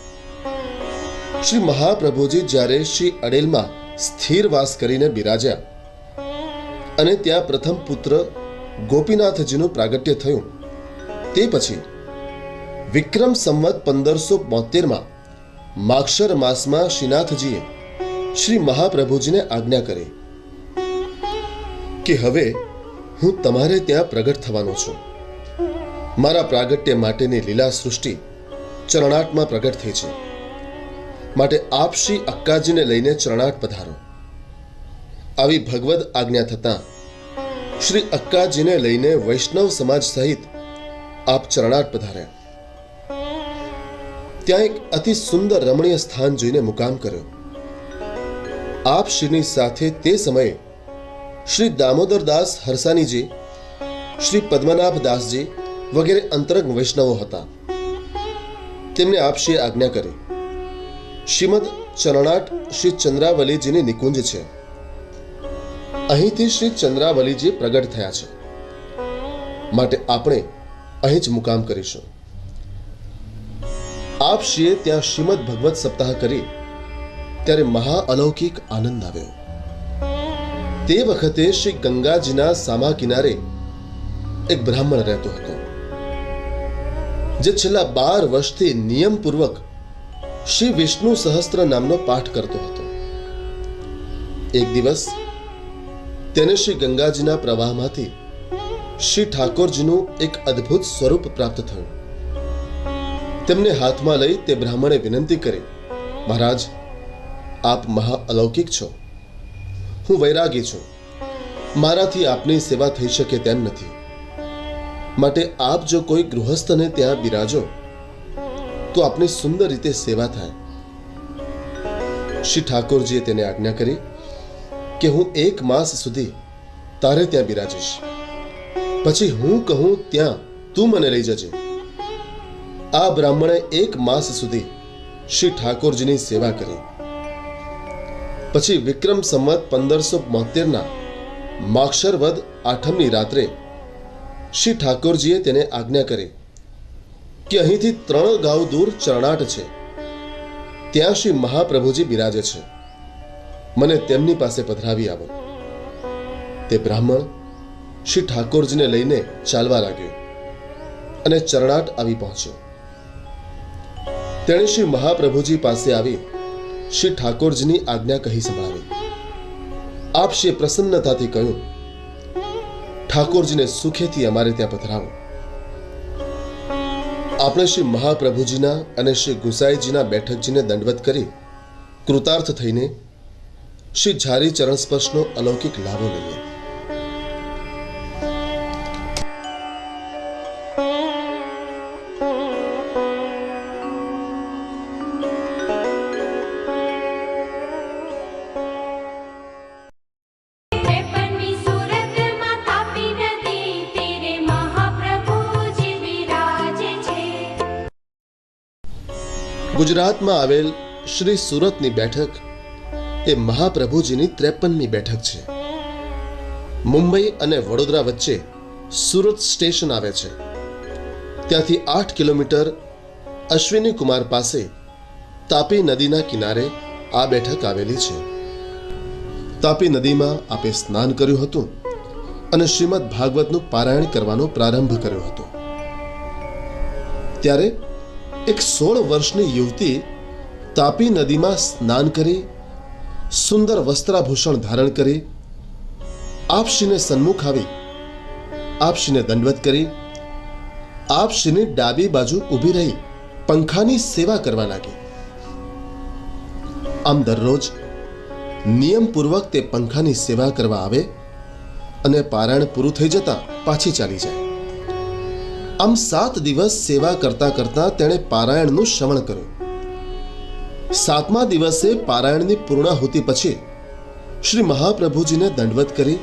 શ્રી મહાપ્રભુજી જ્યારે શ્રી અડેલમાં સ્થિર વાસ કરીને બિરાજ્યા અને ત્યાં પ્રથમ પુત્ર ગોપીનાથજીનું પ્રાગટ્ય થયું, તે પછી વિક્રમ સંવત 1572માં માગશર માસમાં શ્રીનાથજીએ શ્રી મહાપ્રભુજીને આજ્ઞા કરી કે હવે હું તમારે ત્યાં પ્રગટ થવાનો છું. મારા પ્રાગટ્ય માટેની લીલા સૃષ્ટિ ચરણાટમાં પ્રગટ થઈ છે, માટે આપ શ્રી અક્કાજીને લઈને ચરણાટ પધારો. આવી ભગવદ આજ્ઞા થતાં શ્રી અક્કાજીને લઈને વૈષ્ણવ સમાજ સહિત આપ ચરણાટ પધાર્યા. ત્યાં એક અતિ સુંદર રમણીય સ્થાન જોઈને મુકામ કર્યો. આપ શ્રીની સાથે તે સમયે શ્રી દામોદરદાસ હરસાનીજી, શ્રી પદ્મનાભ દાસજી વગેરે અંતરંગ વૈષ્ણવો હતા. તેમને આપશ્રીએ આજ્ઞા કરી, શ્રીમદ ચરણાટ શ્રી ચંદ્રાવલીજીની નિકુંજ છે. અહીંથી શ્રી ચંદ્રાવલીજી પ્રગટ થયા છે, માટે આપણે અહીં જ મુકામ કરીશું. આપશ્રીએ ત્યાં શ્રીમદ ભગવત સપ્તાહ કરી ત્યારે મહા અલૌકિક આનંદ આવ્યો. તે વખતે શ્રી ગંગાજીના સામા કિનારે એક બ્રાહ્મણ રહેતો હતો, જે છેલ્લા 12 વર્ષથી નિયમપૂર્વક શ્રી વિષ્ણુ સહસ્ત્ર નામનો પાઠ કરતો હતો. એક દિવસ તેને શ્રી ગંગાજીના પ્રવાહમાંથી શ્રી ઠાકોરજીનું એક અદ્ભુત સ્વરૂપ પ્રાપ્ત થયું. તેમને હાથમાં લઈ તે બ્રાહ્મણે વિનંતી કરી, મહારાજ, આપ મહા અલૌકિક છો. હું વૈરાગી છું. મારાથી આપની સેવા થઈ શકે તેમ નથી. માટે આપ જો કોઈ ગૃહસ્થને ત્યાં બિરાજો તો આપની સુંદર રીતે સેવા થાય. શ્રી ઠાકોરજીએ તેને આજ્ઞા કરી કે હું 1 માસ સુધી તારે ત્યાં બિરાજીશ. પછી હું કહું ત્યાં તું મને લઈ જજે. આ બ્રાહ્મણે 1 માસ સુધી શ્રી ઠાકોરજીની સેવા કરી. પછી વિક્રમ સંવત 1572ના માગશર વદ 8મની રાત્રે શ્રી ઠાકોરજીએ તેને આજ્ઞા કરી કે અહીંથી 3 ગાંવ દૂર ચરણાટ છે, ત્યાં શ્રી મહાપ્રભુજી બિરાજે છે. મને તેમની પાસે પધરાવી આવો. તે બ્રાહ્મણ શ્રી ઠાકોરજીને લઈને ચાલવા લાગ્યો અને ચરણાટ આવી પહોંચ્યો. તેણે શ્રી મહાપ્રભુજી પાસે આવી શ્રી ઠાકોરજીની આજ્ઞા કહી સંભળાવી. આપશ્રીએ પ્રસન્નતાથી કહ્યું, ઠાકોરજીને સુખેથી અમારે ત્યાં પધરાવો. આપણે શ્રી મહાપ્રભુજીના અને શ્રી ગુસાઈજીના બેઠકજીને દંડવત કરી કૃતાર્થ થઈને શ્રી ઝારી ચરણ સ્પર્શનો અલૌકિક લાભો લઈએ. ત્રેપનમી સુરતમાં તાપી નદી તીરે મહાપ્રભુજી બિરાજે છે. ગુજરાતમાં આવેલ શ્રી સુરતની બેઠક એ મહાપ્રભુજીની 53મી બેઠક છે. મુંબઈ અને વડોદરા વચ્ચે સુરત સ્ટેશન આવે છે. ત્યાંથી 8 કિલોમીટર અશ્વિની કુમાર પાસે તાપી નદીના કિનારે આ બેઠક આવેલી છે. તાપી નદીમાં આપે સ્નાન કર્યું હતું અને શ્રીમદ ભાગવતનું પારાયણ કરવાનો પ્રારંભ કર્યો હતો. ત્યારે એક 16 વર્ષની યુવતી તાપી નદીમાં સ્નાન કરી સુંદર વસ્ત્રાભૂષણ ધારણ કરી આપશ્રીને સન્મુખ આવી આપશ્રીને દંડવત કરી આપશ્રીની ડાબી બાજુ ઊભી રહી પંખાની સેવા કરવા લાગી. આમ દરરોજ નિયમપૂર્વક તે પંખાની સેવા કરવા આવે અને પારાયણ પૂરું થઈ જતા પાછી ચાલી જાય. આમ 7 દિવસ સેવા કરતા કરતા તેણે પારાયણનું શ્રવણ કર્યું. 7મા દિવસે પારાયણની પૂર્ણાહુતિ પછી શ્રી મહાપ્રભુજીને દંડવત કરી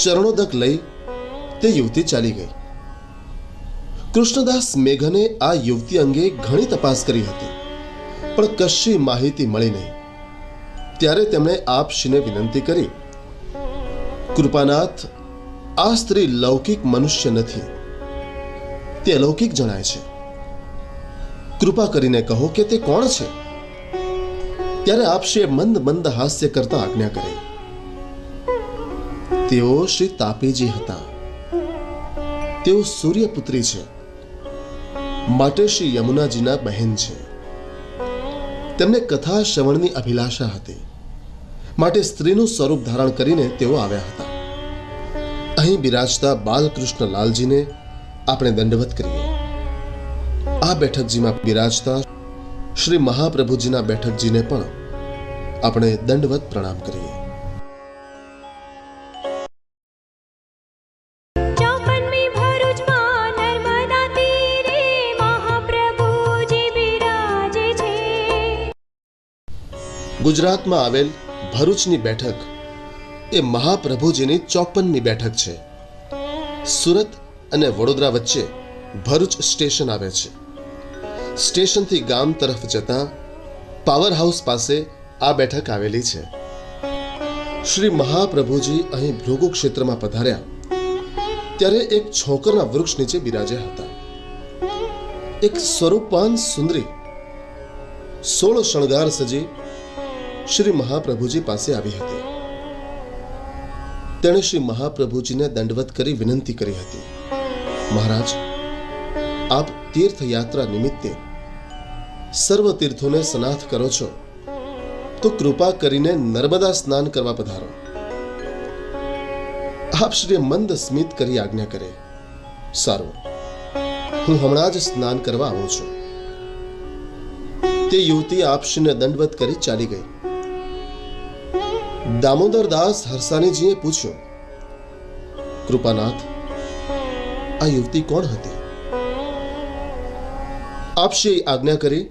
ચરણોદક લઈ તે યુવતી ચાલી ગઈ. કૃષ્ણદાસ મેઘને આ યુવતી અંગે ઘણી તપાસ કરી હતી, પણ કશી માહિતી મળી નહીં. ત્યારે તેમણે આપશ્રીને વિનંતી કરી, કૃપાનાથ, આ સ્ત્રી લૌકિક મનુષ્ય નથી, તે અલૌકિક જણાય છે. કૃપા કરીને કહો કે તે કોણ છે. ત્યારે આપશ્રીએ મંદ મંદ હાસ્ય કરતા આજ્ઞા કરી. તેઓ શ્રી તાપીજી હતા. તેઓ સૂર્યપુત્રી છે, માટે શ્રી યમુનાજીના બહેન છે. તેમને કથા શ્રવણની અભિલાષા હતી, માટે સ્ત્રીનું સ્વરૂપ ધારણ કરીને તેઓ આવ્યા હતા. અહીં બિરાજતા બાલકૃષ્ણ લાલજીને આપણે દંડવત કરીએ. આ બેઠકજીમાં બિરાજતા શ્રી મહાપ્રભુજીના બેઠકજીને પણ આપણે દંડવત પ્રણામ કરીએ. 54મી ભરૂચમાં નર્મદા તીરે મહાપ્રભુજી બિરાજે છે. ગુજરાતમાં આવેલ ભરૂચની બેઠક એ મહાપ્રભુજીની 54મી બેઠક છે. સુરત અને વડોદરા વચ્ચે ભરૂચ સ્ટેશન આવે છે. સ્ટેશનથી ગામ તરફ જતા પાવર હાઉસ પાસે આ બેઠક આવેલી છે. શ્રી મહાપ્રભુજી અહીં ભૃગુ ક્ષેત્રમાં પધાર્યા ત્યારે એક છોકરના વૃક્ષ નીચે બિરાજ્યા હતા. એક સ્વરૂપવાન સુંદરી 16 શણગાર સજી શ્રી મહાપ્રભુજી પાસે આવી હતી. તેણે શ્રી મહાપ્રભુજીને દંડવત કરી વિનંતી કરી હતી, મહારાજ, આપ તીર્થયાત્રા નિમિત્તે સર્વ તીર્થોને સનાથ કરો છો, તો કૃપા કરીને નર્મદા સ્નાન કરવા પધારો. આપ શ્રીએ મંદ સ્મિત કરી આજ્ઞા કરે, સારું, હું હમણાં જ સ્નાન કરવા આવું છું. તે યુવતી આપશ્રીને દંડવત કરી ચાલી ગઈ. દામોદરદાસ હરસાનીજીએ પૂછ્યું, કૃપાનાથ, આ યુવતી કોણ હતી? આપશ્રીએ આજ્ઞા કરી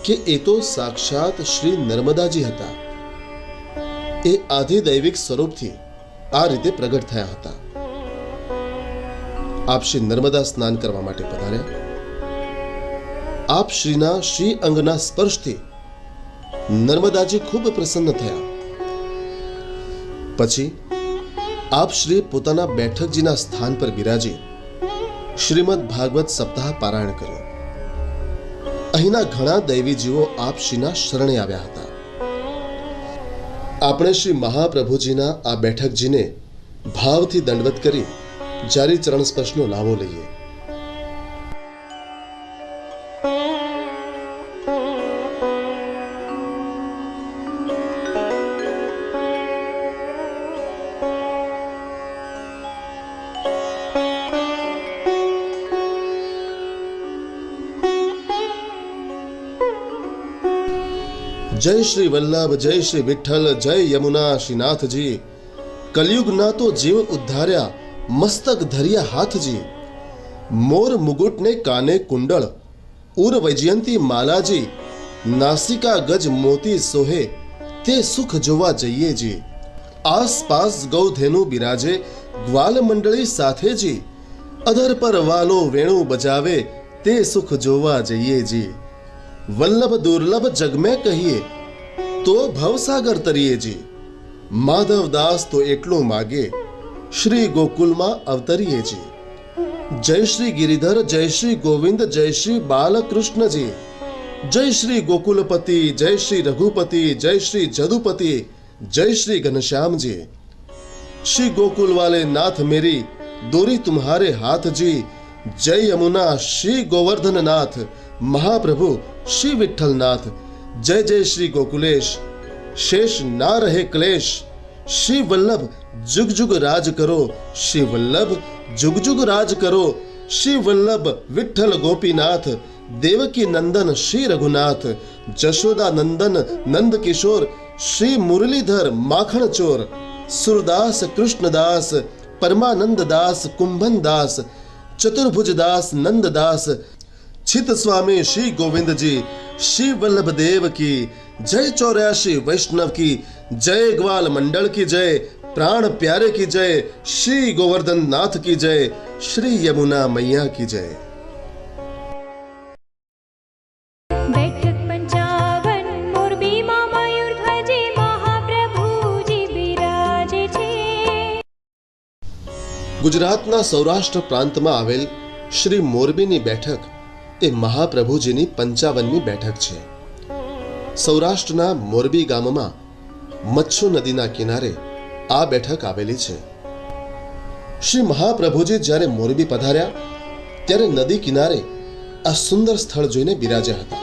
કે એ તો સાક્ષાત શ્રી નર્મદાજી હતા. એ આધિદૈવિક સ્વરૂપથી આ રીતે પ્રગટ થયા હતા. આપ શ્રી નર્મદા સ્નાન કરવા માટે પધાર્યા. આપ શ્રીના શ્રી અંગના સ્પર્શથી નર્મદાજી ખૂબ પ્રસન્ન થયા. પછી આપ શ્રી પોતાના બેઠકજીના સ્થાન પર બિરાજી શ્રીમદ ભાગવત સપ્તાહ પારાયણ કર્યો. અહીંના ઘણા દૈવીજીવો આપ શ્રીના શરણે આવ્યા હતા. આપણે શ્રી મહાપ્રભુજીના આ બેઠકજીને ભાવથી દંડવત કરી જારી ચરણ સ્પર્શનો લાવો લઈએ. જય શ્રી વલ્લભ, જય શ્રી વિઠ્ઠલ, જય યમુના શ્રીનાથજી. કલયુગના તો જીવ ઉદ્ધાર્યા, મસ્તક ધર્યા હાથજી. મોર મુગુટને કાને કુંડળ, ઉર વૈજયંતી માલાજી. નાસિકા ગજ મોતી સોહે, તે સુખ જોવા જઈએ જી. આસપાસ ગૌધેનુ બિરાજે, ગ્વાલ મંડળી સાથે જી. અધર પર વાલો વેણુ બજાવે, તે સુખ જોવા જઈએ જી. વલ્લભ દુર્લભ જગ મેં કહીએ, તો ભવસાગર તરીએ જી. માધવદાસ તો એટલું માગે, શ્રી ગોકુલમાં અવતરીએ જી. જય શ્રી ગિરિધર, જય શ્રી ગોવિંદ, જય શ્રી બાલકૃષ્ણજી. જય શ્રી ગોકુલપતિ, જય શ્રી રઘુપતિ, જય શ્રી જદુપતિ, જય શ્રી ઘનશ્यामજી. श्री गोकुल वाले नाथ मेरी दोरी तुम्हारे हाथ जी. जय यमुना श्री गोवर्धन नाथ, महाप्रभु श्री विठ्ठल नाथ. जय जय श्री गोकुलेश, शेष ना रहे क्लेश. श्री वल्लभ जुग जुग राज करो, श्री वल्लभ जुग जुग राज करो. श्री वल्लभ विठ्ठल गोपीनाथ, देवकी नंदन श्री रघुनाथ. जशोदा नंदन नंद किशोर, श्री मुरलीधर माखण चोर. सुरदास कृष्णदास, परमानंद दास, कुंभन दास, चतुर्भुज दास, नंद दास. छित स्वामी श्री गोविंद जी, श्री वल्लभ देव की जय. 84 वैष्णव की जय, ग्वाल मंडल की जय, प्राण प्यारे की जय. श्री गोवर्धन नाथ की जय, श्री यमुना मैया की जय. बैठक 55 મોરબીમાં મયુર ધ્વજે મહાપ્રભુજી બિરાજે છે. ગુજરાતના સૌરાષ્ટ્ર પ્રાંતમાં આવેલ શ્રી મોરબીની બેઠક એ મહાપ્રભુજીની 55મી બેઠક છે. સૌરાષ્ટ્રના મોરબી ગામમાં મચ્છુ નદીના કિનારે આ બેઠક આવેલી છે. શ્રી મહાપ્રભુજી જ્યારે મોરબી પધાર્યા ત્યારે નદી કિનારે આ સુંદર સ્થળ જોઈને બિરાજ્યા હતા.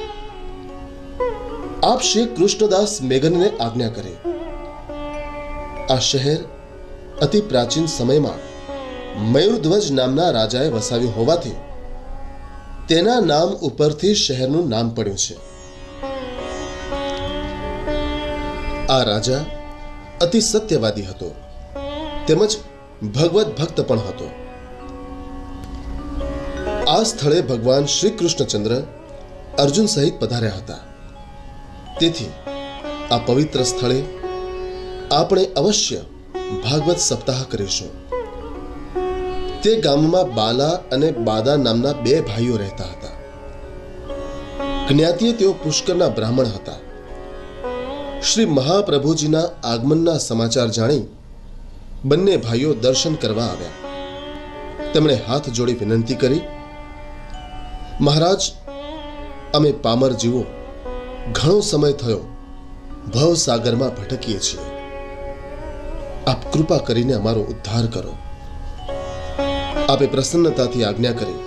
આપ શ્રી કૃષ્ણદાસ મેઘનને આજ્ઞા કરે. આ શહેર અતિ પ્રાચીન સમયમાં મયુરધ્વજ નામના રાજાએ વસાવ્યું હોવાથી તેના નામ ઉપરથી શહેરનું નામ પડ્યું છે. આ રાજા અતિ સત્યવાદી હતો, તેમજ ભગવત ભક્ત પણ હતો. આ સ્થળે ભગવાન શ્રી કૃષ્ણચંદ્ર અર્જુન સહિત પધાર્યા હતા. તેથી આ પવિત્ર સ્થળે આપણે અવશ્ય ભાગવત સપ્તાહ કરીશું. તે ગામમાં બાલા અને બાદા નામના 2 ભાઈઓ રહેતા હતા. જ્ઞાતિએ તેઓ પુષ્કરના બ્રાહ્મણ હતા. શ્રી મહાપ્રભુજીના આગમનના સમાચાર જાણી બંને ભાઈઓ દર્શન કરવા આવ્યા. તેમણે હાથ જોડી વિનંતી કરી, મહારાજ, અમે પામર જીવો ઘણો સમય થયો ભવસાગરમાં ભટકીએ છીએ. આપ કૃપા કરીને અમારો ઉદ્ધાર કરો. આપે પ્રસન્નતાથી આજ્ઞા કરી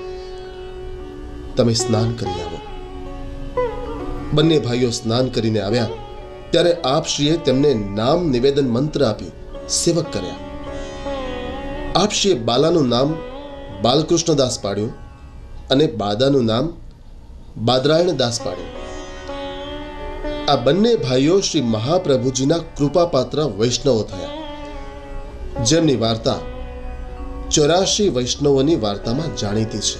તમે સ્નાન કરી આવો. બંને ભાઈઓ સ્નાન કરીને આવ્યા ત્યારે આપશ્રીએ તેમને નામ નિવેદન મંત્ર આપી સેવક કર્યા. આપશ્રીએ બાલાનું નામ બાલકૃષ્ણદાસ પાડ્યું અને બાદાનું નામ બાદરાયણ દાસ પાડ્યું. આ બંને ભાઈઓ શ્રી મહાપ્રભુજીના કૃપાપાત્ર વૈષ્ણવો થયા, જેમની વાર્તા 84 વૈષ્ણવોની વાર્તામાં જાણીતી છે.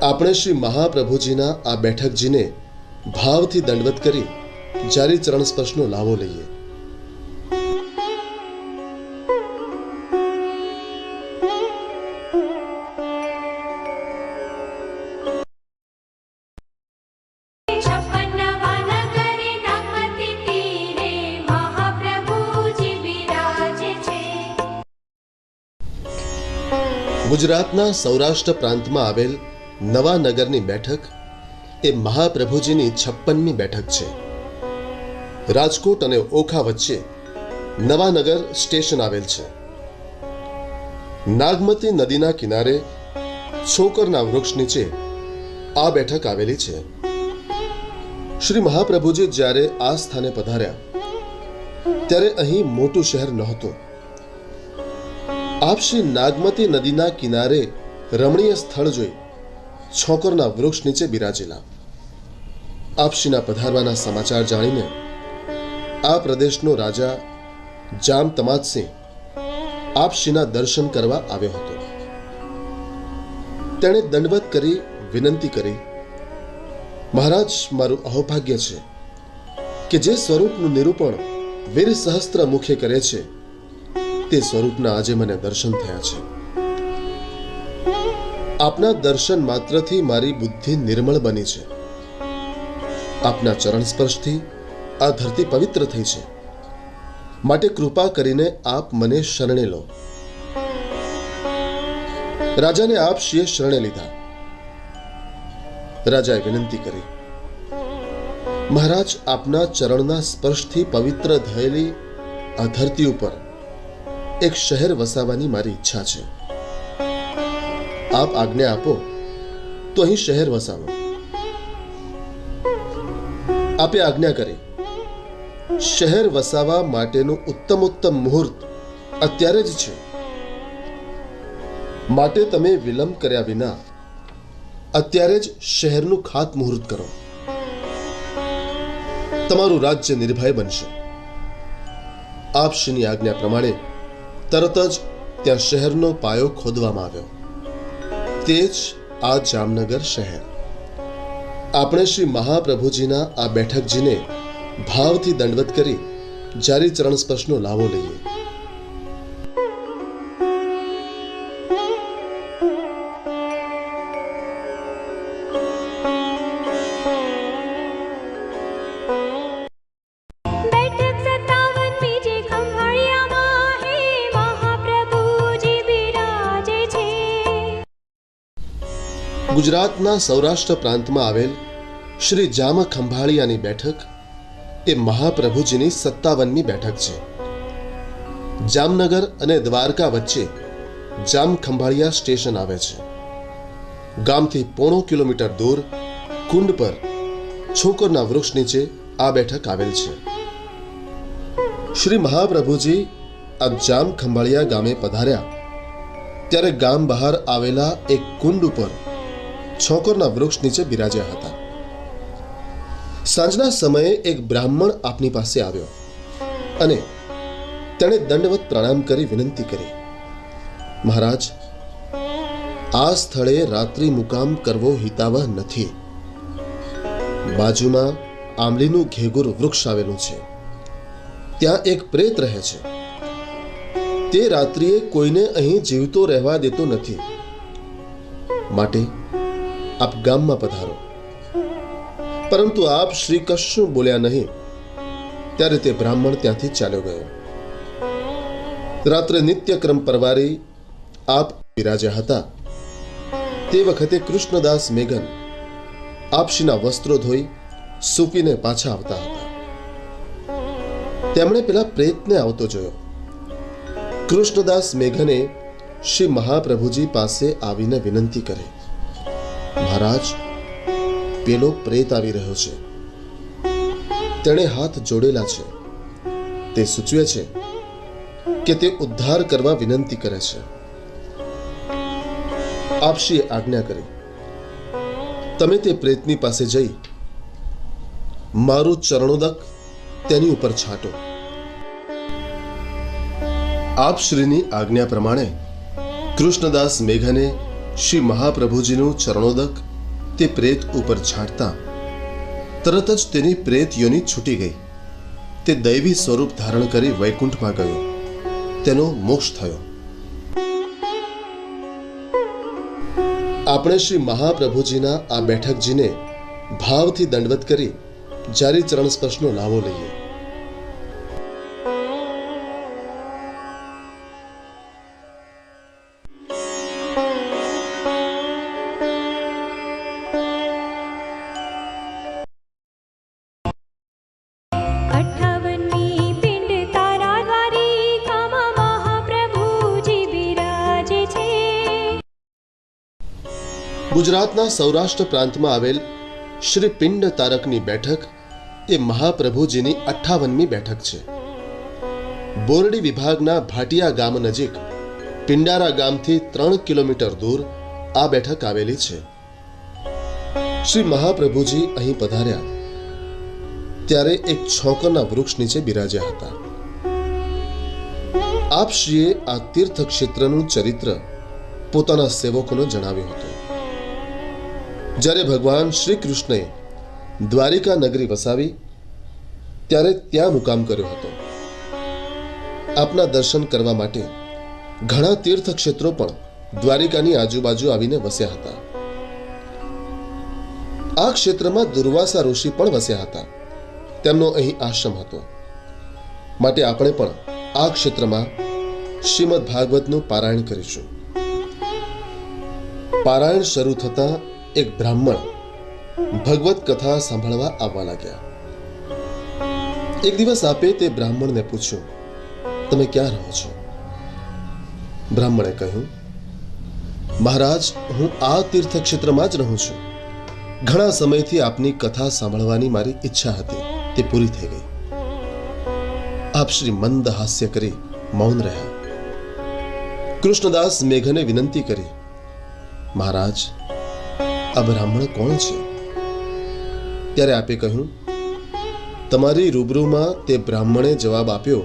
આપણે શ્રી મહાપ્રભુજીના આ બેઠકજીને ભાવથી દંડવત કરી જારી ચરણ સ્પર્શનો લાવો લઈએ. ગુજરાતના સૌરાષ્ટ્ર પ્રાંતમાં આવેલ નવાનગરની બેઠક એ મહાપ્રભુજીની 56મી બેઠક છે. રાજકોટ અને ઓખા વચ્ચે નવાનગર સ્ટેશન આવેલ છે. નાગમતી નદીના કિનારે છોકરના વૃક્ષ નીચે આ બેઠક આવેલી છે. શ્રી મહાપ્રભુજી જ્યારે આ સ્થાને પધાર્યા ત્યારે અહીં મોટું શહેર નહોતું. આપ શ્રી નાગમતી નદીના કિનારે રમણીય સ્થળ જોઈ છોકરના વૃક્ષ નીચે બિરાજેલા. આપશ્રીના પધારવાના સમાચાર જાણીને આ પ્રદેશનો રાજા જામ તમાદસિંહ આપશ્રીના દર્શન કરવા આવ્યો હતો. તેણે દંડવત કરી વિનંતી કરી, મહારાજ, મારું અહોભાગ્ય છે કે જે સ્વરૂપનું નિરૂપણ વીર સહસ્ત્ર મુખે કરે છે તે સ્વરૂપના આજે મને દર્શન થયા છે. આપના દર્શન માત્રથી મારી બુદ્ધિ નિર્મળ બની છે. આપના ચરણ સ્પર્શથી આ ધરતી પવિત્ર થઈ છે. માટે કૃપા કરીને આપ મને શરણે લો. રાજાને આપશ્રીએ શરણે લીધા. રાજાએ વિનંતી કરી, મહારાજ, આપના ચરણના સ્પર્શથી પવિત્ર થયેલી આ ધરતી ઉપર એક શહેર વસાવવાની મારી ઈચ્છા છે. આપ આજ્ઞા આપો તો અહીં શહેર વસાવો. આપે આજ્ઞા કરી. શહેર વસાવવા માટેનું ઉત્તમોત્તમ મુહૂર્ત અત્યારે જ છે. માટે તમે વિલંબ કર્યા વિના અત્યારે જ શહેરનું ખાતમુહૂર્ત કરો. તમારું રાજ્ય નિર્ભય બનશે. આપશ્રીની આજ્ઞા પ્રમાણે તરત જ ત્યાં શહેરનો પાયો ખોદવામાં આવ્યો. તે જ આ જામનગર શહેર. આપણે શ્રી મહાપ્રભુજીના આ બેઠકજીને ભાવથી દંડવત કરી જારી ચરણ સ્પર્શનો લાવો લઈએ. ગુજરાતના સૌરાષ્ટ્ર પ્રાંતમાં આવેલ શ્રી જામ ખંભાળિયાની બેઠક એ મહાપ્રભુજીની 57મી બેઠક છે. જામનગર અને દ્વારકા વચ્ચે જામ ખંભાળિયા સ્ટેશન આવે છે. ગામથી 1.5 કિલોમીટર દૂર કુંડ પર છોકરના વૃક્ષ નીચે આ બેઠક આવેલ છે. શ્રી મહાપ્રભુજી આ જામ ખંભાળિયા ગામે પધાર્યા ત્યારે ગામ બહાર આવેલા એક કુંડ ઉપર છોકરના વૃક્ષ નીચે બિરાજ્યા હતા. સાંજના સમયે એક બ્રાહ્મણ આપની પાસે આવ્યો અને તેણે દંડવત પ્રણામ કરી વિનંતી કરી, મહારાજ, આ સ્થળે રાત્રિ મુકામ કરવો હિતાવહ નથી. બાજુમાં આંબલીનું ઘેગુર વૃક્ષ આવેલું છે. ત્યાં એક પ્રેત રહે છે. તે રાત્રિએ કોઈને અહીં જીવતો રહેવા દેતો નથી. માટે આપ ગામમાં પધારો. પરંતુ આપ શ્રી કશું બોલ્યા નહીં. ત્યારે તે બ્રાહ્મણ ત્યાંથી ચાલ્યો ગયો. રાત્રે નિત્યક્રમ પરવારી આપ બિરાજ્યા હતા તે વખતે કૃષ્ણદાસ મેઘન આપશ્રીના વસ્ત્રો ધોઈ સૂકીને પાછા આવતા હતા. તેમણે પેલા પ્રેતને આવતો જોયો. કૃષ્ણદાસ મેઘને શ્રી મહાપ્રભુજી પાસે આવીને વિનંતી કરી, મહારાજ, પેલો પ્રેત આવી રહ્યો છે. તેણે હાથ જોડેલા છે. તે સૂચવે છે કે તે ઉદ્ધાર કરવા વિનંતી કરે છે. આપશ્રીએ આજ્ઞા કરી, તમે તે પ્રેતની પાસે જઈ મારું ચરણોદક તેની ઉપર છાંટો. આપશ્રીની આજ્ઞા પ્રમાણે કૃષ્ણદાસ મેઘને શ્રી મહાપ્રભુજીનું ચરણોદક તે પ્રેત ઉપર છાંટતા તરત જ તેની પ્રેત યોનિ છૂટી ગઈ. તે દૈવી સ્વરૂપ ધારણ કરી વૈકુંઠમાં ગયો. તેનો મોક્ષ થયો. આપણે શ્રી મહાપ્રભુજીના આ બેઠકજીને ભાવથી દંડવત કરી જારી ચરણ સ્પર્શનો લાવો લઈએ. ગુજરાતના સૌરાષ્ટ્ર પ્રાંતમાં આવેલ શ્રી પિંડ તારકની બેઠક એ મહાપ્રભુજીની 58મી બેઠક છે. બોરડી વિભાગના ભાટિયા ગામ નજીક પિંડારા ગામથી 3 કિલોમીટર દૂર આ બેઠક આવેલી છે. શ્રી મહાપ્રભુજી અહીં પધાર્યા ત્યારે એક છોકરના વૃક્ષ નીચે બિરાજ્યા હતા. આપશ્રીએ આ તીર્થ ક્ષેત્રનું ચરિત્ર પોતાના સેવકોને જણાવ્યું હતું. જ્યારે ભગવાન શ્રી કૃષ્ણએ દ્વારિકા નગરી વસાવી ત્યારે ત્યાં મુકામ કર્યો હતો. આપના દર્શન કરવા માટે ઘણા તીર્થ ક્ષેત્રો પણ દ્વારિકાની આજુબાજુ આવીને વસ્યા હતા. આ ક્ષેત્રમાં દુર્વાસા ઋષિ પણ વસ્યા હતા. તેમનો અહીં આશ્રમ હતો. માટે આપણે પણ આ ક્ષેત્રમાં શ્રીમદ ભાગવતનું પારાયણ કરીશું. પારાયણ શરૂ થતા એક બ્રાહ્મણ ભગવત કથા સાંભળવા આવવા લાગ્યા. એક દિવસ આપે તે બ્રાહ્મણને પૂછ્યું, તમે ક્યાં રહો છો? બ્રાહ્મણે કહ્યું, મહારાજ, હું આ તીર્થ ક્ષેત્રમાં જ રહું છું. ઘણા સમયથી આપની કથા સાંભળવાની મારી ઈચ્છા હતી, તે પૂરી થઈ ગઈ. આપ શ્રી મંદ હાસ્ય કરી મૌન રહ્યા. કૃષ્ણદાસ મેઘને વિનંતી કરી, મહારાજ, આ બ્રાહ્મણ કોણ છે? ત્યારે આપે કહ્યું, તમારી રૂબરૂમાં તે બ્રાહ્મણે જવાબ આપ્યો,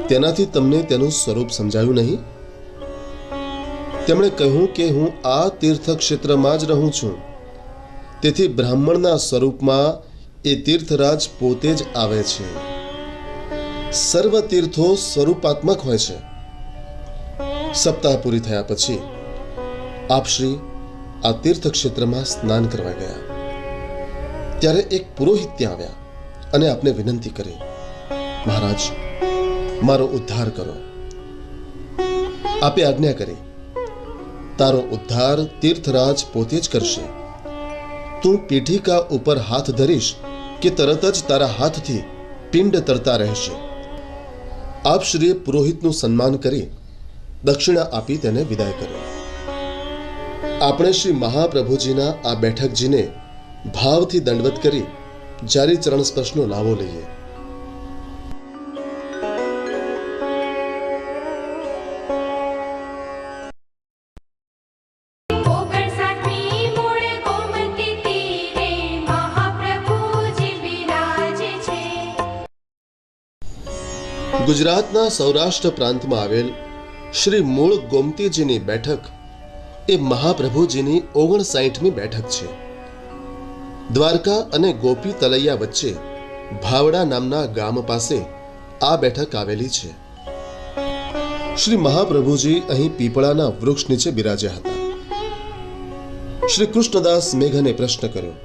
તેનાથી તમને તેનું સ્વરૂપ સમજાયું નહીં? તેમણે કહ્યું કે હું આ તીર્થ ક્ષેત્રમાં જ રહું છું, તેથી બ્રાહ્મણના સ્વરૂપમાં એ તીર્થરાજ પોતે જ આવે છે. સર્વ તીર્થો સ્વરૂપાત્મક હોય છે. સપ્તાહ પૂરી થયા પછી આપશ્રી આ તીર્થ ક્ષેત્રમાં સ્નાન કરવા ગયા. ત્યારે એક પુરોહિત ત્યાં આવ્યા અને આપને વિનંતી કરી, મહારાજ, મારો ઉદ્ધાર કરો. આપે આજ્ઞા કરી, તારો ઉદ્ધાર તીર્થરાજ પોતે જ કરશે. તું પીઠિકા ઉપર હાથ ધરીશ કે તરત જ તારા હાથથી પિંડ તરતા રહેશે. આપશ્રીએ પુરોહિતનું સન્માન કરી દક્ષિણા આપી તેને વિદાય કર્યો. આપણે શ્રી મહાપ્રભુજીના આ બેઠકજીને ભાવથી દંડવત કરી જારી ચરણ સ્પર્શનો લાવો લઈએ. ગુજરાતના સૌરાષ્ટ્ર પ્રાંતમાં આવેલ શ્રી મૂળ ગોમતીજીની બેઠક એ મહાપ્રભુજીની 59મી બેઠક છે. દ્વારકા અને ગોપી તલૈયા વચ્ચે ભાવડા નામના ગામ પાસે આ બેઠક આવેલી છે. શ્રી મહાપ્રભુજી અહીં પીપળાના વૃક્ષ નીચે બિરાજ્યા હતા. શ્રી કૃષ્ણદાસ મેઘને પ્રશ્ન કર્યો,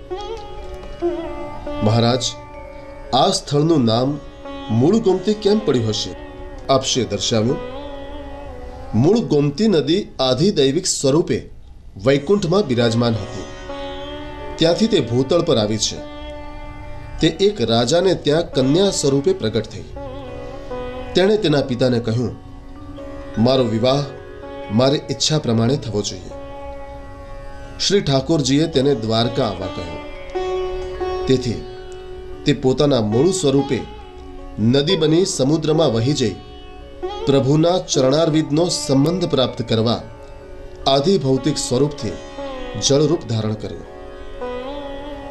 મહારાજ, આ સ્થળનું નામ મૂળ ગોમતી કેમ પડ્યું હશે? આપશે દર્શાવ્યું, મૂળ ગોમતી નદી આધિદૈવિક સ્વરૂપે વૈકુંઠમાં બિરાજમાન હતી. ત્યાંથી તે ભૂતળ પર આવી છે. તે એક રાજાને ત્યાં કન્યા સ્વરૂપે પ્રગટ થઈ. તેણે તેના પિતાને કહ્યું, મારો વિવાહ મારી ઈચ્છા પ્રમાણે થવો જોઈએ. શ્રી ઠાકોરજીએ તેને દ્વારકા આવવા કહ્યું. તેથી તે પોતાના મૂળ સ્વરૂપે નદી બની સમુદ્રમાં વહી જઈ પ્રભુના ચરણારવિંદનો સંબંધ પ્રાપ્ત કરવા આદિ ભૌતિક સ્વરૂપથી જળરૂપ ધારણ કર્યું.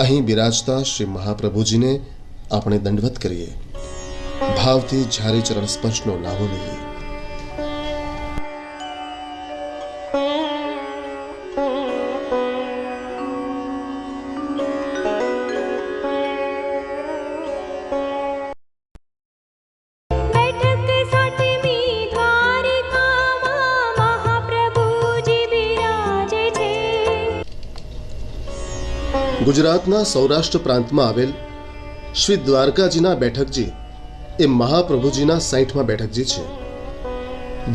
અહીં બિરાજતા શ્રી મહાપ્રભુજીને આપણે દંડવત કરીએ. ભાવથી જારી ચરણ સ્પર્શનો લાવો લઈએ. ગુજરાતના સૌરાષ્ટ્ર પ્રાંતમાં આવેલ શ્રી દ્વારકાજીના બેઠકજી એ મહાપ્રભુજીના 60મા બેઠકજી છે.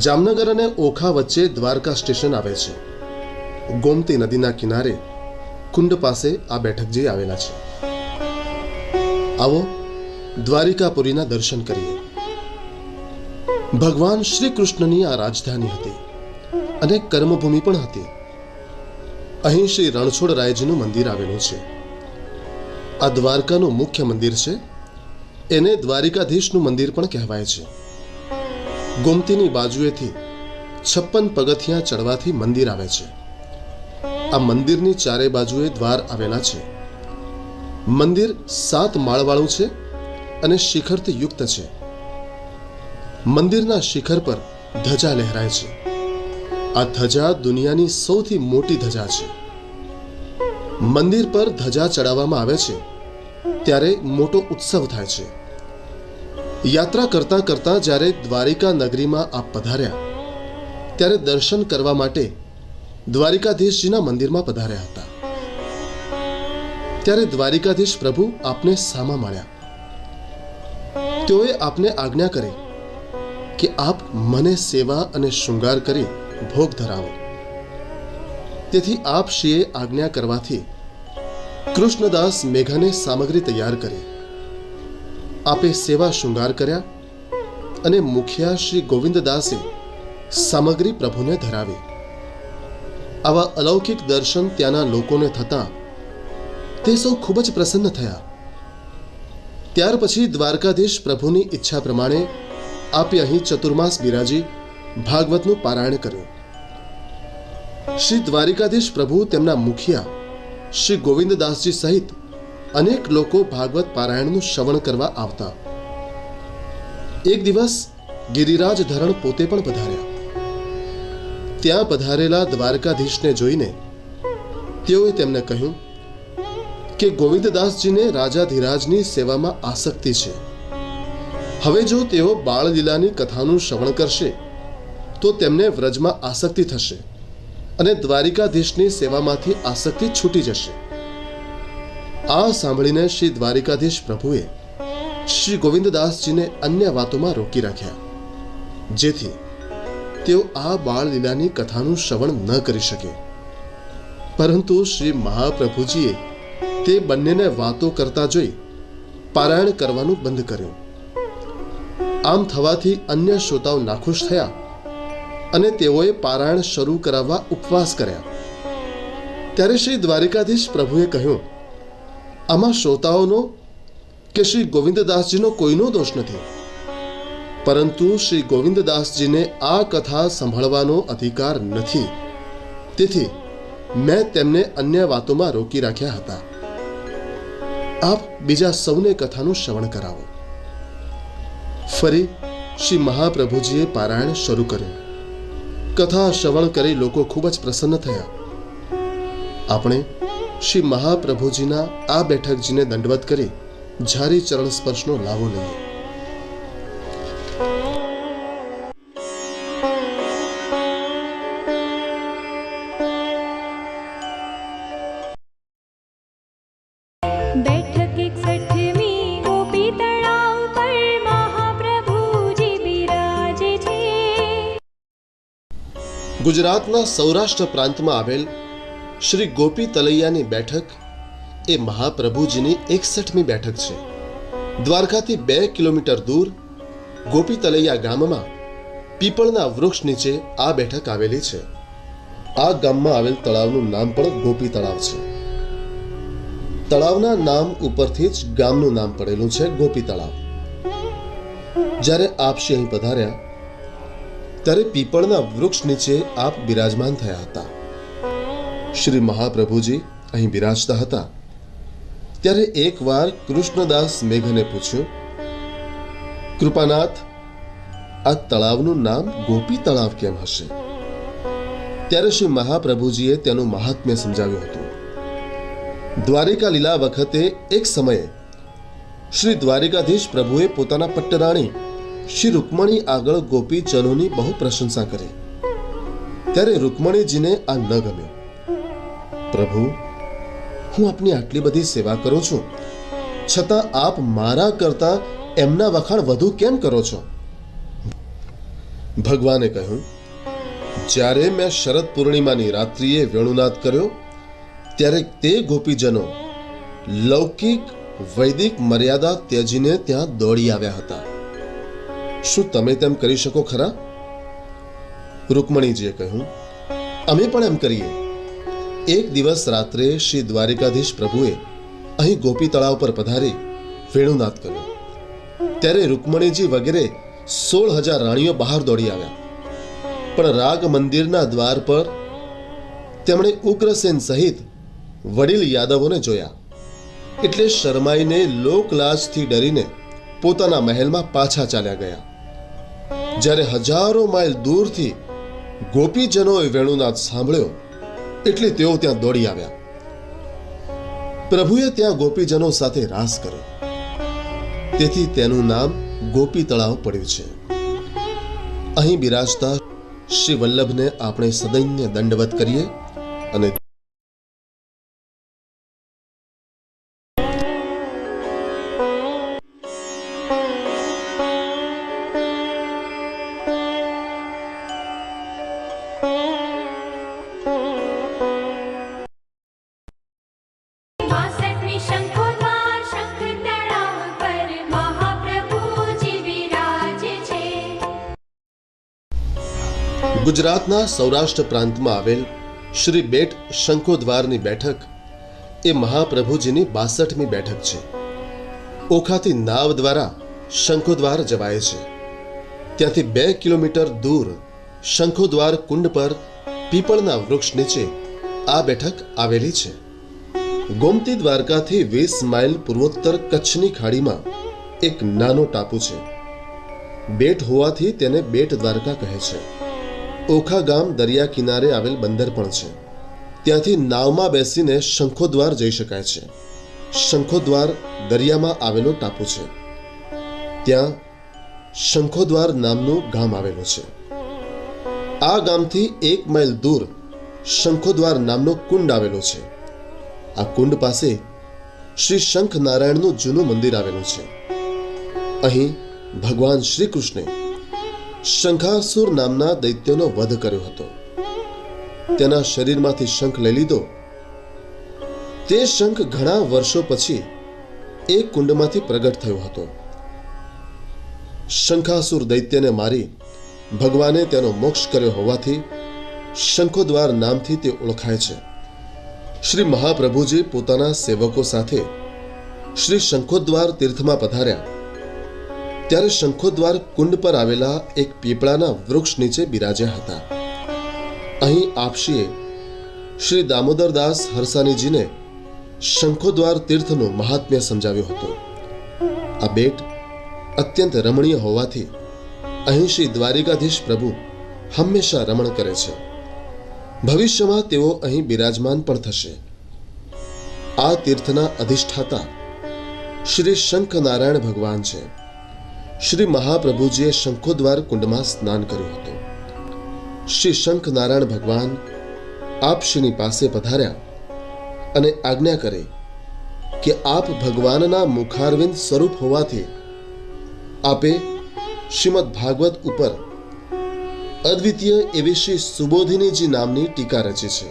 જામનગર અને ઓખા વચ્ચે દ્વારકા સ્ટેશન આવે છે. ગોમતી નદીના કિનારે કુંડ પાસે આ બેઠકજી આવેલા છે. આવો દ્વારિકાપુરીના દર્શન કરીએ. ભગવાન શ્રી કૃષ્ણની આ રાજધાની હતી અને કર્મભૂમિ પણ હતી. અહીં શ્રી રણછોડરાયજીનું મંદિર આવેલું છે. આ દ્વારકાનું મુખ્ય મંદિર છે. એને દ્વારિકાધીશનું મંદિર પણ કહેવાય છે. ગોમતીની બાજુએથી 56 પગથિયાં ચડવાથી મંદિર આવે છે. આ મંદિરની ચારે બાજુએ દ્વાર આવેલા છે. મંદિર 7 માળવાળું છે અને શિખરથી યુક્ત છે. મંદિરના શિખર પર ધજા લહેરાય છે. આ ધજા દુનિયાની સૌથી મોટી ધજા છે. મંદિર પર ધજા ચડાવવામાં આવે છે ત્યારે મોટો ઉત્સવ થાય છે. યાત્રા કરતા કરતા જ્યારે દ્વારિકા નગરીમાં આપ પધાર્યા ત્યારે દર્શન કરવા માટે દ્વારિકાધીશજીના મંદિરમાં પધાર્યા હતા. ત્યારે દ્વારિકાધીશ પ્રભુ આપને સામા મળ્યા. તેઓએ આપને આજ્ઞા કરી કે આપ મને સેવા અને શૃંગાર કરી ભોગ ધરાવો. તેથી આપ શ્રીએ આજ્ઞા કરવાથી કૃષ્ણદાસ મેઘાને સામગ્રી તૈયાર કરી. આપે સેવા શૃંગાર કર્યા અને મુખિયા શ્રી ગોવિંદદાસે સામગ્રી પ્રભુને ધરાવી. આવા અલૌકિક દર્શન ત્યાંના લોકોને થતા તે સૌ ખૂબ જ પ્રસન્ન થયા. ત્યાર પછી દ્વારકાધીશ પ્રભુની ઈચ્છા પ્રમાણે આપે અહીં ચતુર્માસ બિરાજી ભાગવતનું પારાયણ કર્યું. શ્રી દ્વારિકાધીશ પ્રભુ તેમના મુખિયા શ્રી ગોવિંદદાસજી સહિત અનેક લોકો ભાગવત પારાયણનું શ્રવણ કરવા આવતા. એક દિવસ ગિરિરાજ ધરણ પોતે પણ પધાર્યા. ત્યાં પધારેલા દ્વારકાધીશને જોઈને તેઓએ તેમને કહ્યું કે ગોવિંદદાસજીને રાજાધિરાજની સેવામાં આસક્તિ છે. હવે જો તેઓ બાળલીલાની કથાનું શ્રવણ કરશે તો તેમને વ્રજમાં આસક્તિ થશે અને દ્વારિકાધીશની સેવામાંથી આસક્તિ છૂટી જશે. આ સાંભળીને શ્રી દ્વારિકાધીશ પ્રભુએ શ્રી ગોવિંદદાસજીને અન્ય વાતોમાં રોકી રાખ્યા, જેથી તેઓ આ બાળલીલાની કથાનું શ્રવણ ન કરી શકે. પરંતુ શ્રી મહાપ્રભુજીએ તે બંનેને વાતો કરતા જોઈ પારાયણ કરવાનું બંધ કર્યું. આમ થવાથી અન્ય શ્રોતાઓ નાખુશ થયા અને તેઓએ પારાયણ શરૂ કરાવવા ઉપવાસ કર્યા. ત્યારે શ્રી દ્વારિકાધીશ પ્રભુએ કહ્યું, આમાં શ્રોતાઓનો કે શ્રી ગોવિંદદાસજીનો કોઈનો દોષ નથી, પરંતુ શ્રી ગોવિંદદાસજીને આ કથા સંભળવાનો અધિકાર નથી. તેથી મેં તેમને અન્ય વાતોમાં રોકી રાખ્યા હતા. આપ બીજા સૌને કથાનું શ્રવણ કરાવો. ફરી શ્રી મહાપ્રભુજીએ પારાયણ શરૂ કર્યું. કથા શ્રવણ કરી લોકો ખૂબ જ પ્રસન્ન થયા. આપણે શ્રી મહાપ્રભુજીના આ બેઠકજીને દંડવત કરી જારી ચરણ સ્પર્શનો લાવો લઈએ. बैठक 61वीं गोपी तलाव पर महाप्रभुजी बिराजे छे. ગુજરાતના સૌરાષ્ટ્ર પ્રાંતમાં આવેલ શ્રી ગોપી તલૈયાની બેઠક એ મહાપ્રભુજીની 61મી બેઠક છે. દ્વારકાથી 2 કિલોમીટર દૂર ગોપી તલૈયા ગામમાં પીપળના વૃક્ષ નીચે આ બેઠક આવેલી છે. આ ગામમાં આવેલ તળાવનું નામ પણ ગોપી તળાવ છે. તળાવના નામ ઉપરથી જ ગામનું નામ પડેલું છે, ગોપી તળાવ. જ્યારે આપ શ્રી અહીં પધાર્યા ત્યારે પીપળના વૃક્ષ નીચે આપ બિરાજમાન થયા હતા. શ્રી મહાપ્રભુજી અહીં બિરાજતા હતા ત્યારે એકવાર કૃષ્ણદાસ મેઘને પૂછ્યું, કૃપાનાથ, આ તળાવનું નામ ગોપી તળાવ કેમ હશે? ત્યારે શ્રી મહાપ્રભુજીએ તેનું મહાત્મ્ય સમજાવ્યું હતું. દ્વારિકા લીલા વખતે એક સમયે શ્રી દ્વારિકાધીશ પ્રભુએ પોતાના પટ્ટરાણી શ્રી રૂકમણી આગળ ગોપીજનોની બહુ પ્રશંસા કરી. ત્યારે રૂકમણીજીને આ ન ગમ્યું. પ્રભુ, હું આપની આટલી બધી સેવા કરું છું, છતાં આપ મારા કરતા એમના વખાણ વધુ કેમ કરો છો? ભગવાને કહ્યું, જ્યારે મેં શરદ પૂર્ણિમાની રાત્રિએ વેણુનાદ કર્યો ત્યારે તે ગોપીજનો લૌકિક વૈદિક મર્યાદા ત્યજીને ત્યાં દોડી આવ્યા હતા. શું તમે તેમ કરી શકો ખરા? રૂકમણીજીએ કહ્યું, અમે પણ એમ કરીએ. એક દિવસ રાત્રે શ્રી દ્વારિકાધીશ પ્રભુએ અહીં ગોપી તળાવ પર પધારી વેણુનાદ કર્યો. ત્યારે રૂકમણીજી વગેરે 16,000 રાણીઓ બહાર દોડી આવ્યા. પણ રાગ મંદિરના દ્વાર પર તેમણે ઉગ્રસેન સહિત વડીલ યાદવોને જોયા. એટલે શરમાઈને લોકલાજથી ડરીને પોતાના મહેલમાં પાછા ચાલ્યા ગયા. જ્યારે હજારો માઇલ દૂરથી ગોપીજનોએ વેણુનાદ સાંભળ્યો એટલે તેઓ ત્યાં દોડી આવ્યા. પ્રભુએ ત્યાં ગોપીજનો સાથે રાસ કર્યો, તેથી તેનું નામ ગોપી તળાવ પડ્યું છે. અહીં બિરાજતા શ્રી વલ્લભને આપણે સદૈન્ય દંડવત કરીએ અને बासठवीं शंखोद्वार शंख तड़ाव पर महाप्रभुजी विराजे छे. ગુજરાતના સૌરાષ્ટ્ર પ્રાંતમાં આવેલ શ્રી બેટ શંખોદ્વારની બેઠક એ મહાપ્રભુજીની 62મી બેઠક છે. ઓખાથી નાવ દ્વારા શંખોદ્વાર જવાય છે. ત્યાંથી 2 કિલોમીટર દૂર શંખોદ્વાર કુંડ પર પીપળના વૃક્ષ નીચે આ બેઠક આવેલી છે. ગોમતી દ્વારકાથી 20 માઇલ પૂર્વોત્તર કચ્છની ખાડીમાં એક નાનો ટાપુ છે. બેટ હોવાથી તેને બેટ દ્વારકા કહે છે. ઓખા ગામ દરિયા કિનારે આવેલ બંદર પણ છે. ત્યાંથી નાવમાં બેસીને શંખોદ્વાર જઈ શકાય છે. શંખોદ્વાર દરિયામાં આવેલો ટાપુ છે. ત્યાં શંખોદ્વાર નામનું ગામ આવેલું છે. આ ગામથી 1 માઇલ દૂર શંખોદ્વાર નામનો કુંડ આવેલો છે. આ કુંડ પાસે શ્રી શંખ નારાયણનું જૂનું મંદિર આવેલું છે. અહીં ભગવાન શ્રી કૃષ્ણે શંખાસુર નામના દૈત્યનો વધ કર્યો હતો. તેના શરીરમાંથી શંખ લઈ લીધો. તે શંખ ઘણા વર્ષો પછી એ કુંડમાંથી પ્રગટ થયો હતો. શંખાસુર દૈત્યને મારી ભગવાને તેનો મોક્ષ કર્યો હોવાથી શંખોદ્વાર નામથી તે ઓળખાય છે. શ્રી મહાપ્રભુજી પોતાના સેવકો સાથે શ્રી શંખોદ્વાર તીર્થમાં પધાર્યા ત્યારે શંખોદ્વાર કુંડ પર આવેલા એક પીપળાના વૃક્ષ નીચે બિરાજ્યા હતા. અહીં આપશીએ શ્રી દામોદરદાસ હરસાનીજીને શંખોદ્વાર તીર્થનું મહાત્મ્ય સમજાવ્યું હતું. આ બેટ અત્યંત રમણીય હોવાથી અહીં શ્રી દ્વારિકાધીશ પ્રભુ હંમેશા રમણ કરે છે. ભવિષ્યમાં તેઓ અહીં બિરાજમાન પણ થશે. આ તીર્થના અધિષ્ઠાતા શ્રી શંખ નારાયણ ભગવાન છે. શ્રી મહાપ્રભુજીએ શંખોદ્વાર કુંડમાં સ્નાન કર્યું હતું. શ્રી શંખ નારાયણ ભગવાન આપશ્રીની પાસે પધાર્યા અને આજ્ઞા કરી કે આપ ભગવાનના મુખારવિંદ સ્વરૂપ હોવાથી આપે શ્રીમદ ભાગવત ઉપર અદ્વિતીય એવી શ્રી સુબોધિનીજી નામની ટીકા રચી છે.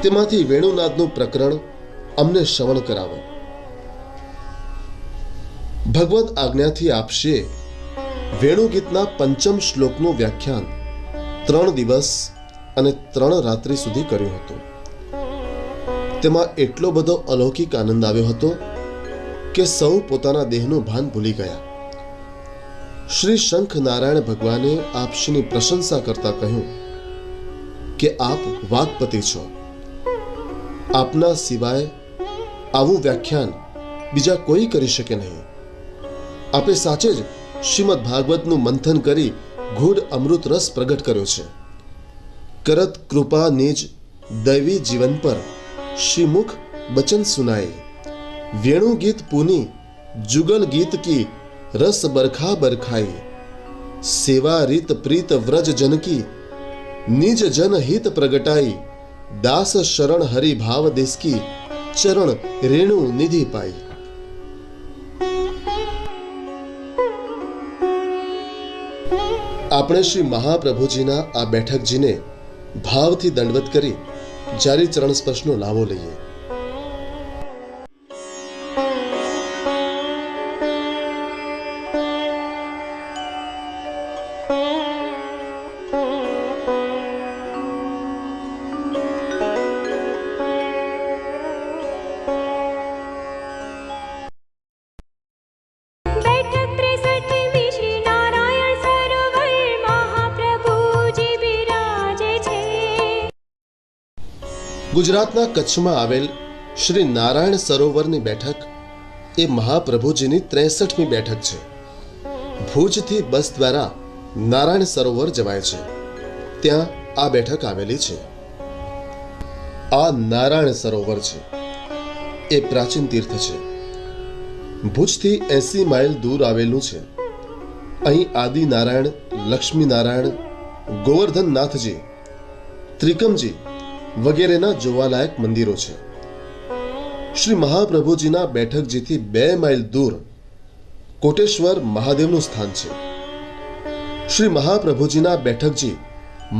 તેમાંથી વેણુનાદનું પ્રકરણ અમને શ્રવણ કરાવો. ભગવત આજ્ઞાથી આપશે વેણુગીતના 5મ શ્લોકનું વ્યાખ્યાન 3 દિવસ અને 3 રાત્રિ સુધી કર્યું હતું. તેમાં એટલો બધો અલૌકિક આનંદ આવ્યો હતો કે સૌ પોતાના દેહનું ભાન ભૂલી ગયા. શ્રી શંખ નારાયણ ભગવાને આપશ્રીની પ્રશંસા કરતા કહ્યું કે આપ વાગપતિ છો. આપના સિવાય આવું વ્યાખ્યાન બીજા કોઈ કરી શકે નહીં. આપે સાચે જ શ્રીમદ ભાગવતનું મંથન કરી ગૂઢ અમૃત રસ પ્રગટ કર્યો છે. કરત કૃપા નિજ દૈવી જીવન પર શ્રીમુખ બચન સુનાએ. વેણુ ગીત પુની जुगल गीत की रस बरखा बरखाई. सेवा रीत प्रीत व्रज जन की निज जन हित प्रगटाई. दास शरण हरि भाव देश की चरण रेणु निधि पाई. આપણે શ્રી મહાપ્રભુજીના આ બેઠકજીને ભાવથી દંડવત કરી જારી ચરણ સ્પર્શનો લાવો લઈએ. ગુજરાતના કચ્છમાં આવેલ શ્રી નારાયણ સરોવરની બેઠક એ મહાપ્રભુજીની 63મી બેઠક છે. ભુજથી બસ દ્વારા નારાયણ સરોવર જવાય છે. ત્યાં આ બેઠક આવેલી છે. આ નારાયણ સરોવર છે એ પ્રાચીન તીર્થ છે. ભુજથી 80 માઇલ દૂર આવેલું છે. અહીં આદિનારાયણ, લક્ષ્મીનારાયણ, ગોવર્ધનનાથજી, ત્રિકમજી વગેરેના જોવાલાયક મંદિરો છે. શ્રી મહાપ્રભુજીના બેઠકજીથી 2 માઇલ દૂર કોટેશ્વર મહાદેવનું સ્થાન છે. શ્રી મહાપ્રભુજીના બેઠકજી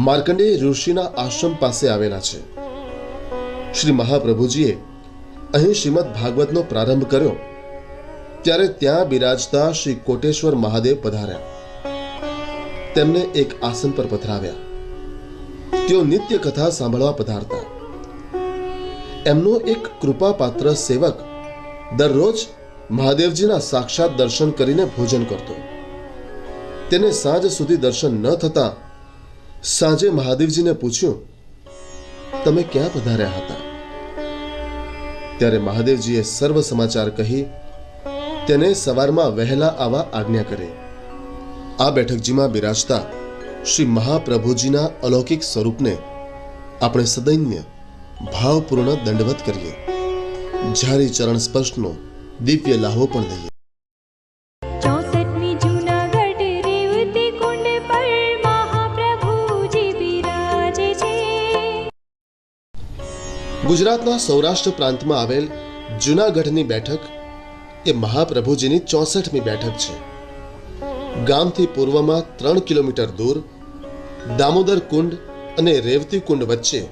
માર્કંડેય ઋષિના આશ્રમ પાસે આવેલા છે. શ્રી મહાપ્રભુજીએ અહીં શ્રીમદ ભાગવતનો પ્રારંભ કર્યો ત્યારે ત્યાં બિરાજતા શ્રી કોટેશ્વર મહાદેવ પધાર્યા. તેમને એક આસન પર પધરાવ્યા. તેઓ નિત્ય કથા સાંભળવા પધારતા. એમનો એક કૃપાપાત્ર સેવક દરરોજ મહાદેવજીના સાક્ષાત દર્શન કરીને ભોજન કરતો. તેને સાંજ સુધી દર્શન ન થતા સાંજે મહાદેવજીને પૂછ્યું, તમે ક્યાં પધાર્યા હતા? ત્યારે મહાદેવજીએ સર્વ સમાચાર કહી તેને સવારમાં વહેલા આવવા આજ્ઞા કરી. આ બેઠકજીમાં બિરાજતા શ્રી મહાપ્રભુજીના અલૌકિક સ્વરૂપને આપણે સદૈન્ય ભાવપૂર્ણ દંડવત કરીએ. ઝારી ચરણ સ્પર્શનો દિવ્ય લાહો પણ લઈએ. 64મી જૂનાગઢ રેવતી કુંડ પર મહાપ્રભુજી બિરાજે છે. ગુજરાતના સૌરાષ્ટ્ર પ્રાંતમાં આવેલ જૂનાગઢની બેઠક એ મહાપ્રભુજીની 64મી બેઠક છે. ગામથી પૂર્વમાં 3 કિલોમીટર દૂર દામોદર કુંડ અને રેવતી કુંડ વચ્ચે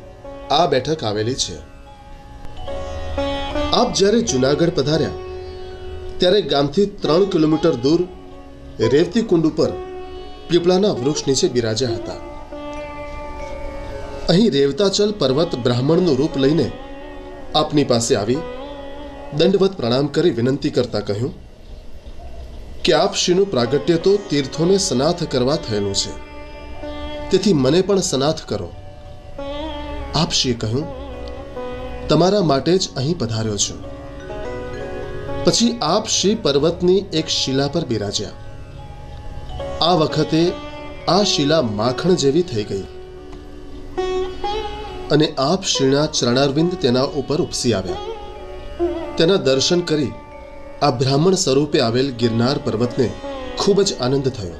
આ બેઠક આવેલી છે. આપ જ્યારે જૂનાગઢ પધાર્યા ત્યારે ગામથી 3 કિલોમીટર દૂર રેવતી કુંડ ઉપર પીપળાના વૃક્ષ નીચે બિરાજ્યા હતા. અહીં રેવતાચલ પર્વત બ્રાહ્મણનું રૂપ લઈને આપની પાસે આવી દંડવત પ્રણામ કરી વિનંતી કરતા કહ્યું કે આપ શ્રીનું પ્રાગટ્ય તો તીર્થોને સનાથ કરવા થયેલું છે, તેથી મને પણ સનાથ કરો. આપ શ્રીએ કહ્યું, તમારા માટે જ અહીં પધાર્યો છું. પછી આપ શ્રી પર્વતની એક શિલા પર બિરાજ્યા. આ વખતે આ શિલા માખણ જેવી થઈ ગઈ અને આપ શ્રીના ચરણારવિંદ તેના ઉપર ઉપસી આવ્યા. તેના દર્શન કરી આ બ્રાહ્મણ સ્વરૂપે આવેલ ગિરનાર પર્વતને ખૂબ જ આનંદ થયો.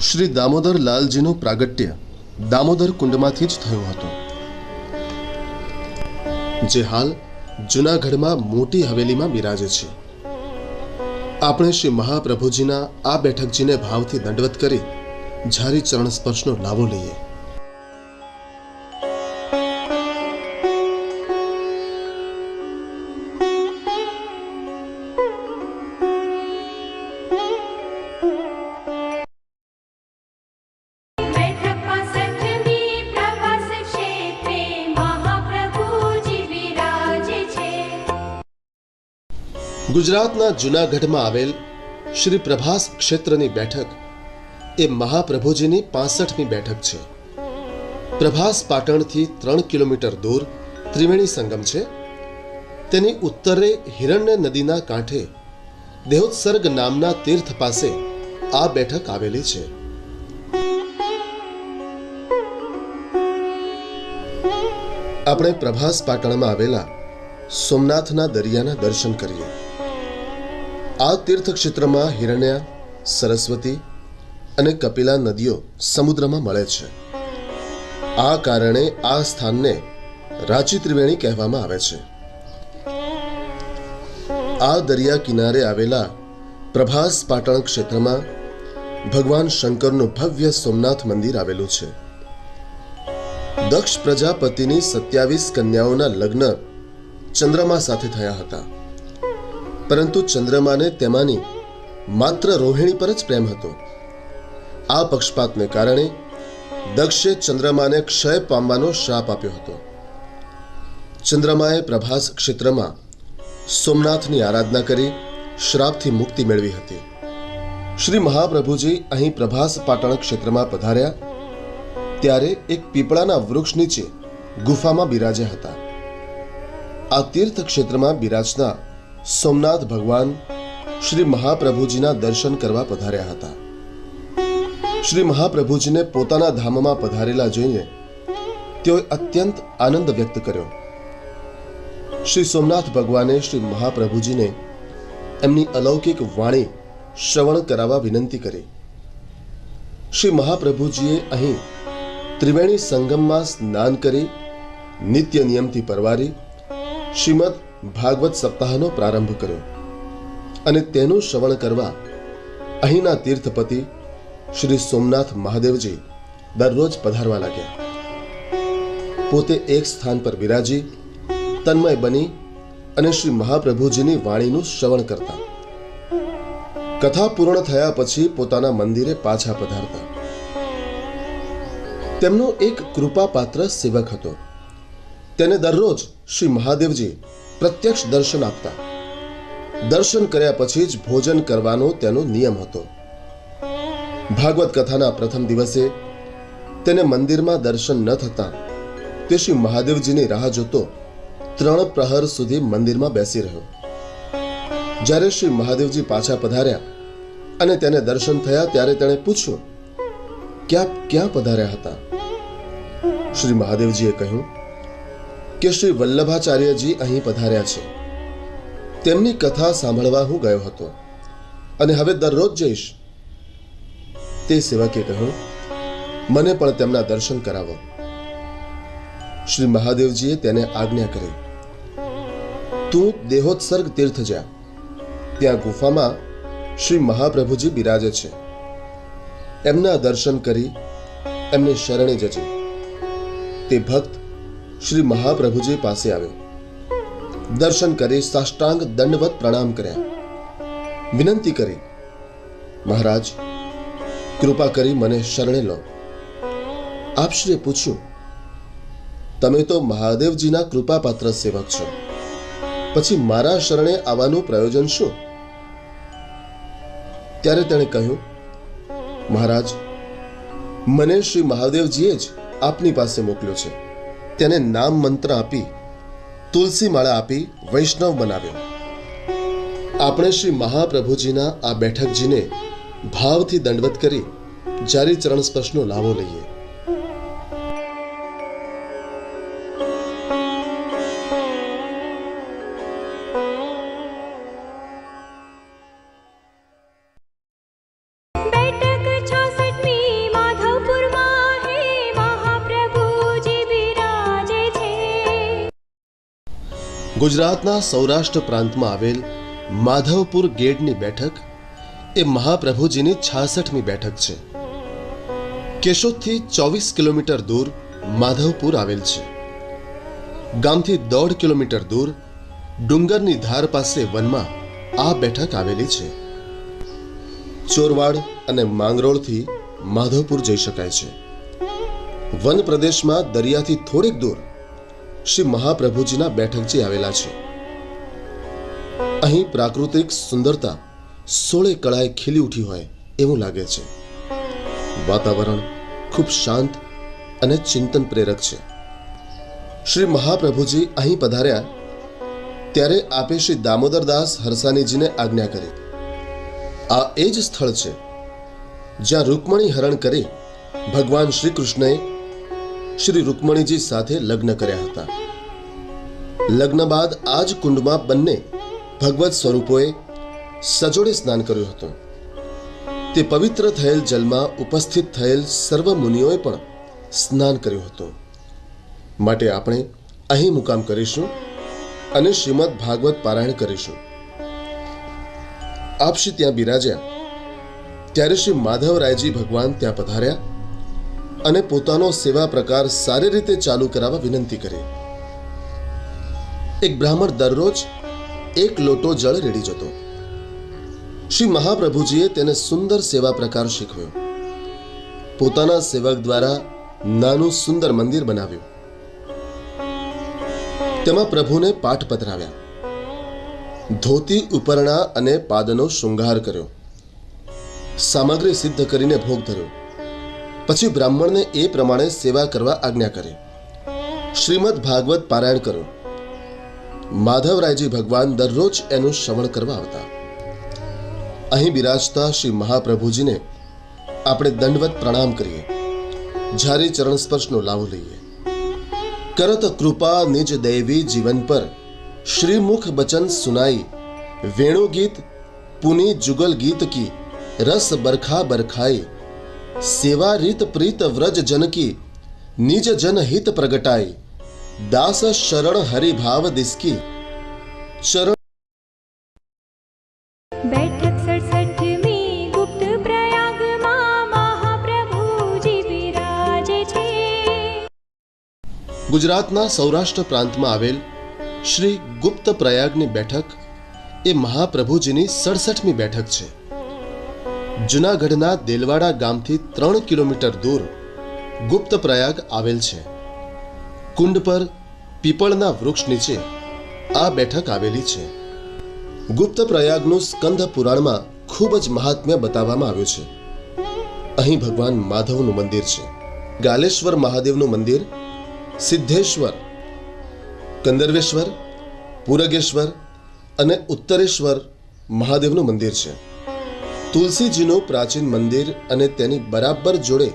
શ્રી દામોદર લાલજીનું પ્રાગટ્ય દામોદર કુંડમાંથી જ થયું હતું, જે હાલ જૂનાગઢમાં મોટી હવેલીમાં બિરાજે છે. આપણે શ્રી મહાપ્રભુજીના આ બેઠકજીને ભાવથી દંડવત કરી ઝારી ચરણ સ્પર્શનો લાવો લઈએ. બેઠક 65મી પ્રવાસ ક્ષેત્રે મહાપ્રભુજી બિરાજે છે. ગુજરાતના જૂનાગઢમાં આવેલ શ્રી પ્રભાસ ક્ષેત્રની બેઠક એ મહાપ્રભુજીની 65મી બેઠક છે. પ્રભાસ પાટણથી 3 કિલોમીટર દૂર ત્રિવેણી સંગમ છે. તેની ઉત્તરે હિરણ્ય નદીના કાંઠે દેહોત્સર્ગ નામના તીર્થ પાસે આ બેઠક આવેલી છે. આપણે પ્રભાસ પાટણમાં આવેલા સોમનાથના દરિયાના દર્શન કરીએ. આ તીર્થ ક્ષેત્રમાં હિરણ્યા, સરસ્વતી અને કપિલા નદીઓ સમુદ્રમાં મળે છે. આ કારણે આ સ્થાનને રાંચી ત્રિવેણી કહેવામાં આવે છે. આ દરિયા કિનારે આવેલા પ્રભાસ પાટણ ક્ષેત્રમાં ભગવાન શંકરનું ભવ્ય સોમનાથ મંદિર આવેલું છે. દક્ષ પ્રજાપતિની 27 કન્યાઓના લગ્ન ચંદ્રમા સાથે થયા હતા, પરંતુ ચંદ્રમાને તેમાંની માત્ર રોહિણી પર જ પ્રેમ હતો. આ પક્ષપાતને કારણે દક્ષે ચંદ્રમાને ક્ષય પામવાનો શ્રાપ આપ્યો હતો. ચંદ્રમાએ પ્રભાસ ક્ષેત્રમાં સોમનાથની આરાધના કરી શ્રાપથી મુક્તિ મેળવી હતી. શ્રી મહાપ્રભુજી અહીં પ્રભાસ પાટણ ક્ષેત્રમાં પધાર્યા ત્યારે એક પીપળાના વૃક્ષ નીચે ગુફામાં બિરાજ્યા હતા. આ તીર્થ ક્ષેત્રમાં બિરાજતા સોમનાથ ભગવાન શ્રી મહાપ્રભુજીના દર્શન કરવા પધાર્યા હતા. શ્રી મહાપ્રભુજીને પોતાના ધામમાં પધારેલા જોઈને તેઓએ અત્યંત આનંદ વ્યક્ત કર્યો. શ્રી સોમનાથ ભગવાને શ્રી મહાપ્રભુજીને એમની અલૌકિક વાણી શ્રવણ કરાવવા વિનંતી કરી. શ્રી મહાપ્રભુજીએ અહીં ત્રિવેણી સંગમમાં સ્નાન કરી નિત્ય નિયમથી પરવારી શ્રીમદ ભાગવત સપ્તાહનો પ્રારંભ કર્યો અને તેનું શ્રવણ કરવા અહીંના તીર્થપતિ શ્રી સોમનાથ મહાદેવજી દરરોજ પધારવા લાગ્યા. પોતે એક સ્થાન પર બિરાજી તન્મય બની અને શ્રી મહાપ્રભુજીની વાણીનું શ્રવણ કરતા. કથા પૂર્ણ થયા પછી પોતાના મંદિરે પાછા પધારતા. તેમનો એક કૃપાપાત્ર સેવક હતો. તેને દરરોજ શ્રી મહાદેવજી પ્રત્યક્ષ દર્શન આપતા. દર્શન કર્યા પછી જ ભોજન કરવાનો તેનો નિયમ હતો. ભાગવત કથાના પ્રથમ દિવસે તેને મંદિરમાં દર્શન ન થતા તે શ્રી મહાદેવજીની રાહ જોતો 3 પ્રહર સુધી મંદિરમાં બેસી રહ્યો. જ્યારે શ્રી મહાદેવજી પાછા પધાર્યા અને તેને દર્શન થયા ત્યારે તેણે પૂછ્યું કે આપ ક્યાં પધાર્યા હતા? શ્રી મહાદેવજીએ કહ્યું કે શ્રી વલ્લભાચાર્યજી અહીં પધાર્યા છે. તેમની કથા સાંભળવા હું ગયો હતો અને હવે દરરોજ જઈશ. તે સેવકે કહ્યું મને પણ તેમના દર્શન કરાવો. શ્રી મહાદેવજીએ તેને આજ્ઞા કરી. તું દેહોત્સર્ગ તીર્થ જા. ત્યાં ગુફામાં શ્રી મહાપ્રભુજી બિરાજે છે. એમના દર્શન કરી એમને શરણે જજે. તે ભક્ત શ્રી મહાપ્રભુજી પાસે આવ્યો. દર્શન કરી સાષ્ટાંગ દંડવત પ્રણામ કર્યા. વિનંતી કરી, મહારાજ કૃપા કરી મને શરણે લો. આપશ્રીએ પૂછ્યું, તમે તો મહાદેવજીના કૃપાપાત્ર સેવક છો, પછી મારા શરણે આવવાનું પ્રયોજન શું? ત્યારે તેણે કહ્યું, મહારાજ મને શ્રી મહાદેવજીએ જ આપની પાસે મોકલ્યો છે. તેને નામ મંત્ર આપી તુલસી માળા આપી વૈષ્ણવ બનાવ્યો. આપણે શ્રી મહાપ્રભુજીના આ બેઠકજીને ભાવથી દંડવત કરી જારી ચરણ સ્પર્શનો લાવો લઈએ. બેઠક 66મી માધવપુરમાં હે મહાપ્રભુજી બિરાજે છે. ગુજરાતના સૌરાષ્ટ્ર પ્રાંતમાં આવેલ માધવપુર ગેટની બેઠક એ મહાપ્રભુજીની 66મી બેઠક છે. કેશોદથી 24 કિલોમીટર દૂર માધવપુર આવેલ છે. ગામથી 1.5 કિલોમીટર દૂર ડુંગરની ધાર પાસે વનમાં આ બેઠક આવેલી છે. ચોરવાડ અને માંગરોળથી માધવપુર જઈ શકાય છે. વન પ્રદેશમાં દરિયાથી થોડીક દૂર શ્રી મહાપ્રભુજીના બેઠકજી આવેલા છે. અહીં પ્રાકૃતિક સુંદરતા 16 કળાએ ખીલી ઉઠી હોય એવું લાગે છે. વાતાવરણ ખૂબ શાંત અને ચિંતન પ્રેરક છે. શ્રી મહાપ્રભુજી અહીં પધાર્યા ત્યારે આપે શ્રી દામોદરદાસ હરસાનીજીને આજ્ઞા કરી. આ એ જ સ્થળ છે જ્યાં રૂકમણી હરણ કરી ભગવાન શ્રી કૃષ્ણએ શ્રી રૂકમણીજી સાથે લગ્ન કર્યા હતા. લગ્ન બાદ આ જ કુંડમાં બંને ભગવત સ્વરૂપોએ સજોડે સ્નાન કર્યું હતું. તે પવિત્ર થયેલ જલમાં ઉપસ્થિત થયેલ સર્વ મુનિઓએ પણ સ્નાન કર્યું હતું. માટે આપણે અહીં મુકામ કરીશું અને શ્રીમદ ભાગવત પારાયણ કરીશું. આપ શ્રી ત્યાં બિરાજ્યા ત્યારે શ્રી માધવરાયજી ભગવાન ત્યાં પધાર્યા અને પોતાનો સેવા પ્રકાર સારી રીતે ચાલુ કરાવવા વિનંતી કરી. એક બ્રાહ્મણ દરરોજ 1 લોટો જળ રેડી જતો. શ્રી મહાપ્રભુજીએ તેને સુંદર સેવા પ્રકાર શીખવ્યો. પોતાના સેવક દ્વારા નાનું સુંદર મંદિર બનાવ્યું. તેમાં પ્રભુને પાઠ પધરાવ્યા. ધોતી ઉપરણા અને પાદનો શૃંગાર કર્યો. સામગ્રી સિદ્ધ કરીને ભોગ ધર્યો. પછી બ્રાહ્મણને એ પ્રમાણે સેવા કરવા આજ્ઞા કરી. શ્રીમદ ભાગવત પારાયણ કરો. માધવરાયજી ભગવાન દરરોજ એનું શ્રવણ કરવા આવતા. અહીં બિરાજતા શ્રી મહાપ્રભુજીને આપણે દંડવત પ્રણામ કરીએ, જારી ચરણ સ્પર્શનો લાવો લઈએ. કરત કૃપા નિજ દૈવી જીવન પર, શ્રીમુખ બચન સુનાઈ, વેણુ ગીત પુની જુગલ ગીત કી, રસ બરખા બરખાઈ, સેવા રીત પ્રીત વ્રજ જન કી, નિજ જન હિત પ્રગટાઈ, દાસ શરણ હરિ ભાવ દિસકી, શરણ. बैठक 67મી ગુપ્ત પ્રયાગમાં મહાપ્રભુજી બિરાજે છે. ગુજરાતના સૌરાષ્ટ્ર પ્રાંતમાં આવેલ શ્રી ગુપ્ત પ્રયાગની બેઠક એ મહાપ્રભુજીની 67મી બેઠક છે. જૂનાગઢના દેલવાડા ગામથી 3 કિલોમીટર દૂર ગુપ્ત પ્રયાગ આવેલ છે. કુંડ પર પીપળના વૃક્ષ નીચે આ બેઠક આવેલી છે. ગુપ્ત પ્રયાગનું સ્કંદ પુરાણમાં ખૂબ જ મહાત્મ્ય બતાવવામાં આવ્યું છે. અહીં ભગવાન માધવનું મંદિર છે, ગાલેશ્વર મહાદેવનું મંદિર, સિદ્ધેશ્વર, કંદર્વેશ્વર, પુરગેશ્વર અને ઉત્તરેશ્વર મહાદેવનું મંદિર છે. તુલસીજીનું પ્રાચીન મંદિર અને તેની બરાબર જોડે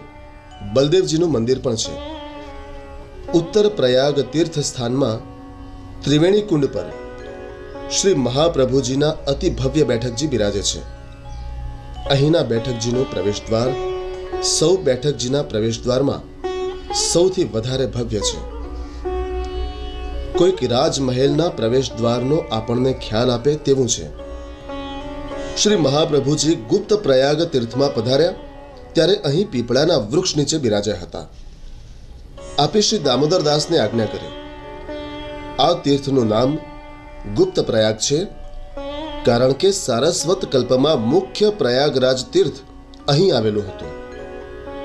બલદેવજીનું મંદિર પણ છે. ઉત્તર પ્રયાગ તીર્થ સ્થાનમાં ત્રિવેણી કુંડ પર શ્રી મહાપ્રભુજીના અતિ ભવ્ય બેઠકજી બિરાજે છે. અહીંના બેઠકજીનું પ્રવેશદ્વાર સૌ બેઠકજીના પ્રવેશદ્વારમાં સૌથી વધારે ભવ્ય છે. કોઈક રાજમહેલના પ્રવેશદ્વારનો આપણને ખ્યાલ આપે તેવું છે. શ્રી મહાપ્રભુજી ગુપ્ત પ્રયાગ તીર્થમાં પધાર્યા ત્યારે અહીં પીપળાના વૃક્ષ નીચે બિરાજ્યા હતા. આપે શ્રી દામોદરદાસને આજ્ઞા કરી. આ તીર્થનું નામ ગુપ્ત પ્રયાગ છે કારણ કે સારસ્વત કલ્પમાં મુખ્ય પ્રયાગરાજ તીર્થ અહીં આવેલું હતું.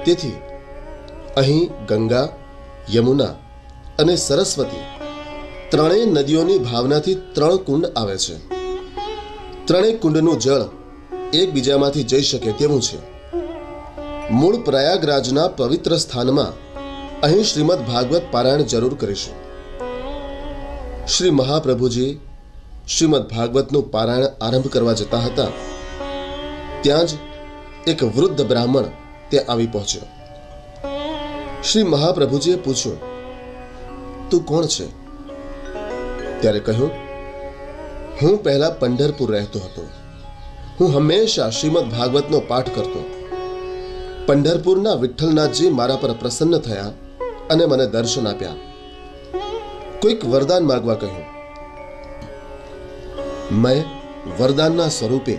તેથી અહીં ગંગા, યમુના અને સરસ્વતી ત્રણેય નદીઓની ભાવનાથી 3 કુંડ આવે છે. ત્રણેય કુંડનું જળ એકબીજામાંથી જઈ શકે તેવું છે. મૂળ પ્રયાગરાજના પવિત્ર સ્થાનમાં અહીં શ્રીમદ ભાગવત પારાયણ જરૂર કરીશું. શ્રી મહાપ્રભુજી શ્રીમદ ભાગવતનું પારાયણ આરંભ કરવા જતા હતા. ત્યાં જ એક વૃદ્ધ બ્રાહ્મણ ત્યાં આવી પહોંચ્યો. શ્રી મહાપ્રભુજીએ પૂછ્યું, તું કોણ છે? ત્યારે કહ્યું, હું પહેલા પંઢરપુર રહેતો હતો. હું હંમેશા શ્રીમદ ભાગવતનો પાઠ કરતો. પંઢરપુરના વિઠ્ઠલનાથજી મારા પર પ્રસન્ન થયા અને મને દર્શન આપ્યા. કોઈક વરદાન માંગવા કહ્યું. મેં વરદાનના સ્વરૂપે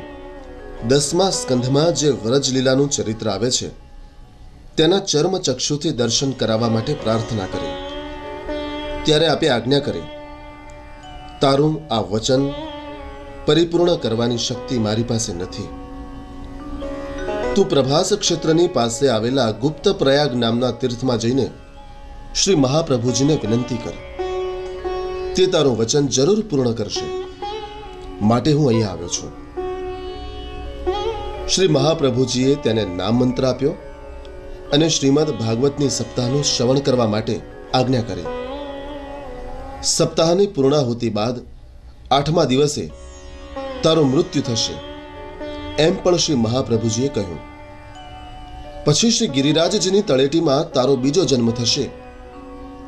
10મા સ્કંધમાં જે વ્રજલીલાનું ચરિત્ર આવે છે તેના ચર્મ ચક્ષુથી દર્શન કરાવવા માટે પ્રાર્થના કરી. ત્યારે આપે આજ્ઞા કરી, તારું આ વચન પરિપૂર્ણ કરવાની શક્તિ મારી પાસે નથી. તું પ્રભાસ ક્ષેત્રની પાસે આવેલા ગુપ્ત પ્રયાગ નામના તીર્થમાં જઈને શ્રી મહાપ્રભુજીને વિનંતી કર. તે તારું વચન જરૂર પૂર્ણ કરશે, માટે હું અહીંયા આવ્યો છું. શ્રી મહાપ્રભુજીએ તેને નામ મંત્ર આપ્યો અને શ્રીમદ ભાગવતની સપ્તાહનું શ્રવણ કરવા માટે આજ્ઞા કરી. સપ્તાહની પૂર્ણાહુતિ બાદ 8મા દિવસે તારું મૃત્યુ થશે એમ પણ શ્રી મહાપ્રભુજીએ કહ્યું. પછી શ્રી ગિરિરાજજીની તળેટીમાં તારો બીજો જન્મ થશે.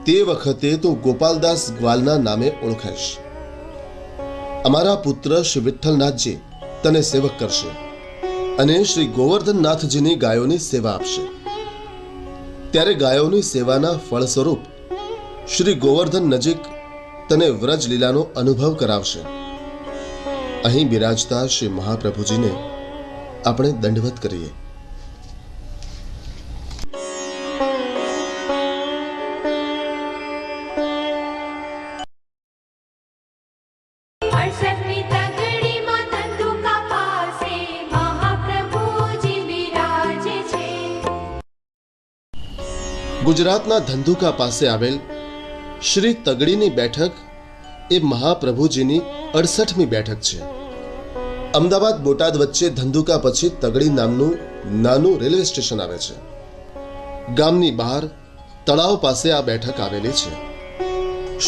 તે વખતે તું ગોપાલદાસ ગ્વાલના નામે ઓળખાઈશ. અમારા પુત્ર શ્રી વિઠ્ઠલનાથજી તને સેવક કરશે અને શ્રી ગોવર્ધનનાથજીની ગાયોની સેવા આપશે. ત્યારે ગાયોની સેવાના ફળ સ્વરૂપ શ્રી ગોવર્ધન નજીક તને વ્રજ લીલાનો અનુભવ કરાવશે. અહીં બિરાજતા શ્રી મહાપ્રભુજીને આપણે દંડવત કરીએ. ગુજરાતના ધંધુકા પાસે આવેલ શ્રી તગડીની બેઠક એ મહાપ્રભુજીની 68મી બેઠક છે. અમદાવાદ બોટાદ વચ્ચે ધંધુકા પછી તગડી નામનું નાનું રેલવે સ્ટેશન આવે છે. ગામની બહાર તળાવ પાસે આ બેઠક આવેલી છે.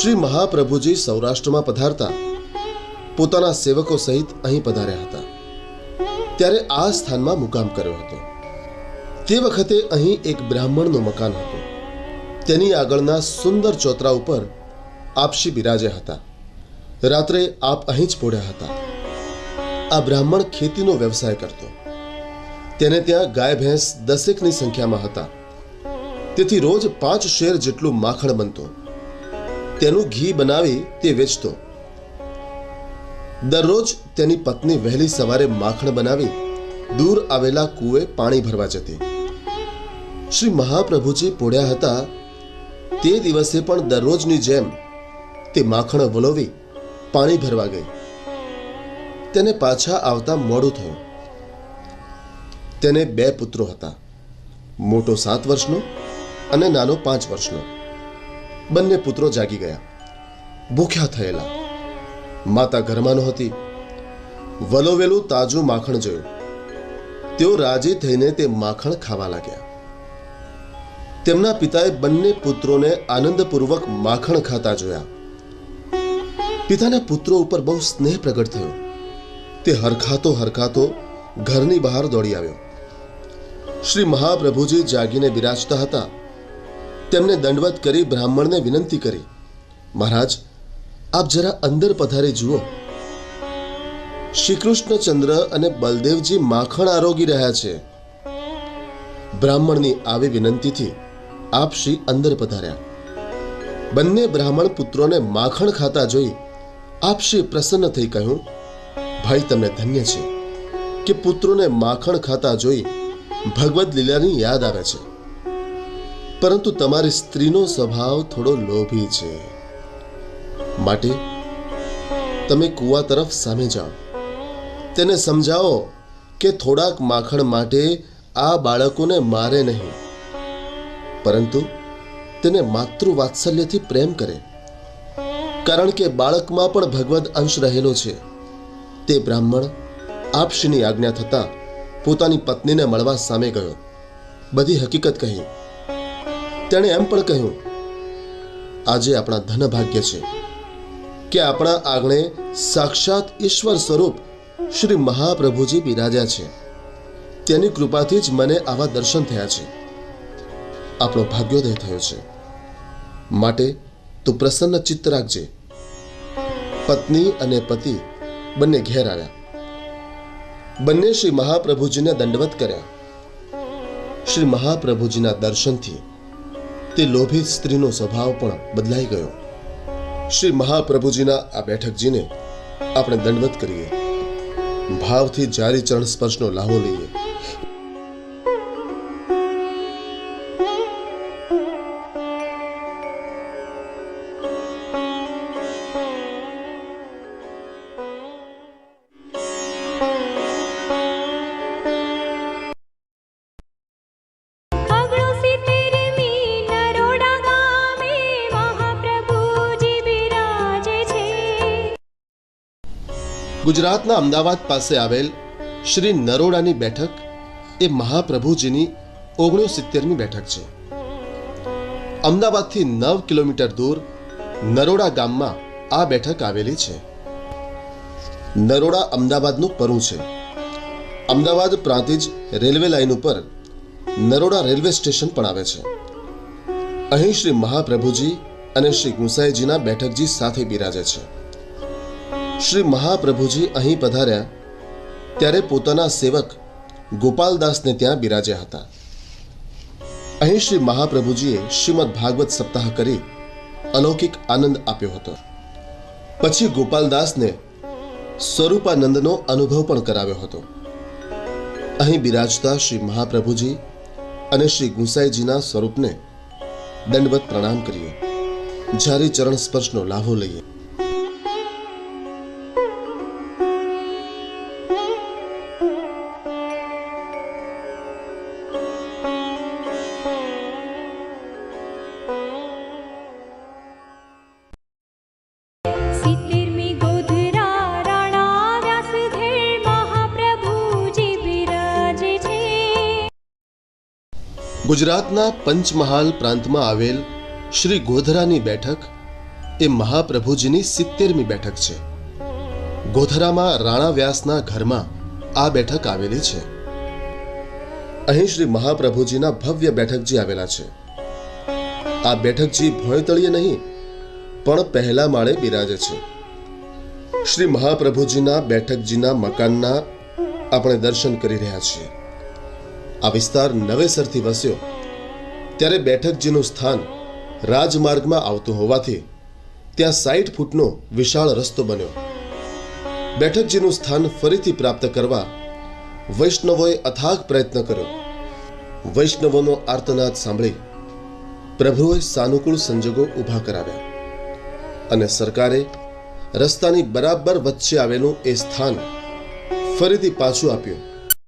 શ્રી મહાપ્રભુજી સૌરાષ્ટ્રમાં પધારતા પોતાના સેવકો સહિત અહીં પધાર્યા હતા. ત્યારે આ સ્થાનમાં મુકામ કર્યો હતો. તે વખતે અહીં એક બ્રાહ્મણનું મકાન હતું. તેની આગળના સુંદર ચોતરા ઉપર આપશ્રી બિરાજ્યા હતા. રાત્રે આપ અહીં જ પોઢ્યા હતા. આ બ્રાહ્મણ ખેતીનો વ્યવસાય કરતો. તેને ત્યાં ગાય ભેંસ 10ની સંખ્યામાં હતા. તેથી રોજ 5 શેર જેટલું માખણ બનતું. તેનું ઘી બનાવી તે વેચતો. દરરોજ તેની પત્ની વહેલી સવારે માખણ બનાવી દૂર આવેલા કૂએ પાણી ભરવા જતી. શ્રી મહાપ્રભુજી પોઢ્યા હતા તે દિવસે પણ દરરોજની જેમ તે માખણ વલોવી પાણી ભરવા ગઈ. તેને પાછા આવતા મોડું થયું. તેને 2 પુત્રો હતા. મોટો 7 વર્ષનો અને નાનો 5 વર્ષનો. બંને પુત્રો જાગી ગયા, ભૂખ્યા થયેલા. માતા ઘરમાં નહોતી. વલોવેલું તાજું માખણ જોયું. તેઓ રાજી થઈને તે માખણ ખાવા લાગ્યા. તેમના પિતાએ બંને પુત્રોને આનંદપૂર્વક માખણ ખાતા જોયા. પિતાના પુત્રો ઉપર બહુ સ્નેહ પ્રગટ થયો. તે હરખાતો ઘરની બહાર દોડી આવ્યો. શ્રી મહાપ્રભુજી જાગીને બિરાજતા હતા. તેમને દંડવત કરી બ્રાહ્મણને વિનંતી કરી, મહારાજ, આપ જરા અંદર પધારી જુઓ. શ્રી કૃષ્ણચંદ્ર અને બલદેવજી માખણ આરોગી રહ્યા છે. બ્રાહ્મણની આવી વિનંતીથી આપ શ્રી અંદર પધાર્યા. બંને બ્રાહ્મણ પુત્રોને માખણ ખાતા જોઈ આપ શ્રી પ્રસન્ન થઈ કહ્યું, ભાઈ, તમને ધન્ય છે કે પુત્રોને માખણ ખાતા જોઈ ભગવદ લીલાની યાદ આવે છે. પરંતુ તમારી સ્ત્રીનો સ્વભાવ થોડો લોભી છે. માટે તમે કૂવા તરફ સામે જાઓ. તેને સમજાવો કે થોડાક માખણ માટે આ બાળકોને મારે નહીં, પરંતુ તેને માતૃવાત્સલ્યથી પ્રેમ કરે. કારણ કે બાળકમાં પણ ભગવદ અંશ રહેલો છે. તે બ્રાહ્મણ આપશ્રીની આજ્ઞા થતાં પોતાની પત્નીને મળવા સામે ગયો. બધી હકીકત કહી. તેણે એમ પણ કહ્યું, આજે આપણા ધનભાગ્ય છે કે આપણા આંગણે સાક્ષાત ઈશ્વર સ્વરૂપ શ્રી મહાપ્રભુજી બિરાજ્યા છે. તેની કૃપાથી જ મને આવા દર્શન થયા છે. આપણો ભાગ્યોદય થયો છે. માટે તું પ્રસન્ન ચિત્ત રાખજે. પત્ની અને પતિ બંને ઘેર આવ્યા. બંને શ્રી મહાપ્રભુજીને દંડવત કર્યા. શ્રી મહાપ્રભુજીના દર્શનથી તે લોભી સ્ત્રીનો સ્વભાવ પણ બદલાઈ ગયો. શ્રી મહાપ્રભુજીના આ બેઠકજીને આપણે દંડવત કરીએ. ભાવથી જારી ચરણ સ્પર્શનો લાહો લઈએ. ગુજરાતના અમદાવાદ પાસે આવેલ શ્રી નરોડાની બેઠક એ મહાપ્રભુજીની 69મી બેઠક છે. અમદાવાદથી 9 કિલોમીટર દૂર નરોડા ગામમાં આ બેઠક આવેલી છે. નરોડા અમદાવાદનું પરું છે. અમદાવાદ પ્રાંતિજ રેલવે લાઇન ઉપર નરોડા રેલવે સ્ટેશન પણ આવે છે. અહીં શ્રી મહાપ્રભુજી અને શ્રી ગુસાઈજીના બેઠકજી સાથે બિરાજે છે. શ્રી મહાપ્રભુજી અહીં પધાર્યા ત્યારે પોતાના સેવક ગોપાલદાસને ત્યાં બિરાજ્યા હતા. અહીં શ્રી મહાપ્રભુજીએ શ્રીમદ ભાગવત સપ્તાહ કરી અલૌકિક આનંદ આપ્યો હતો. પછી ગોપાલદાસને સ્વરૂપાનંદનો અનુભવ પણ કરાવ્યો હતો. અહીં બિરાજતા શ્રી મહાપ્રભુજી અને શ્રી ગુસાઈજીના સ્વરૂપને દંડવત પ્રણામ કરીએ. જારી ચરણ સ્પર્શનો લાભો લઈએ. ગુજરાતના પંચમહાલ પ્રાંતમાં આવેલ શ્રી ગોધરાની બેઠક એ મહાપ્રભુજીની 70મી બેઠક છે. ગોધરામાં રાણા વ્યાસના ઘરમાં આ બેઠક આવેલી છે. અહીં શ્રી મહાપ્રભુજીના ભવ્ય બેઠકજી આવેલા છે. આ બેઠકજી ભોંયતળિયે નહીં પણ પહેલા માળે બિરાજે છે. શ્રી મહાપ્રભુજીના બેઠકજીના મકાનના આપણે દર્શન કરી રહ્યા છીએ. આ વિસ્તાર નવેસરથી વસ્યો ત્યારે બેઠકજીનું સ્થાન રાજમાર્ગમાં આવતું હોવાથી ત્યાં 60 ફૂટનો વિશાળ રસ્તો બન્યો. બેઠકજીનું સ્થાન ફરીથી પ્રાપ્ત કરવા વૈષ્ણવોએ અથાગ પ્રયત્ન કર્યો. વૈષ્ણવોનો આર્તનાદ સાંભળી પ્રભુએ સાનુકૂળ સંજોગો ઊભા કરાવ્યા અને સરકારે રસ્તાની બરાબર વચ્ચે આવેલું એ સ્થાન ફરીથી પાછું આપ્યું.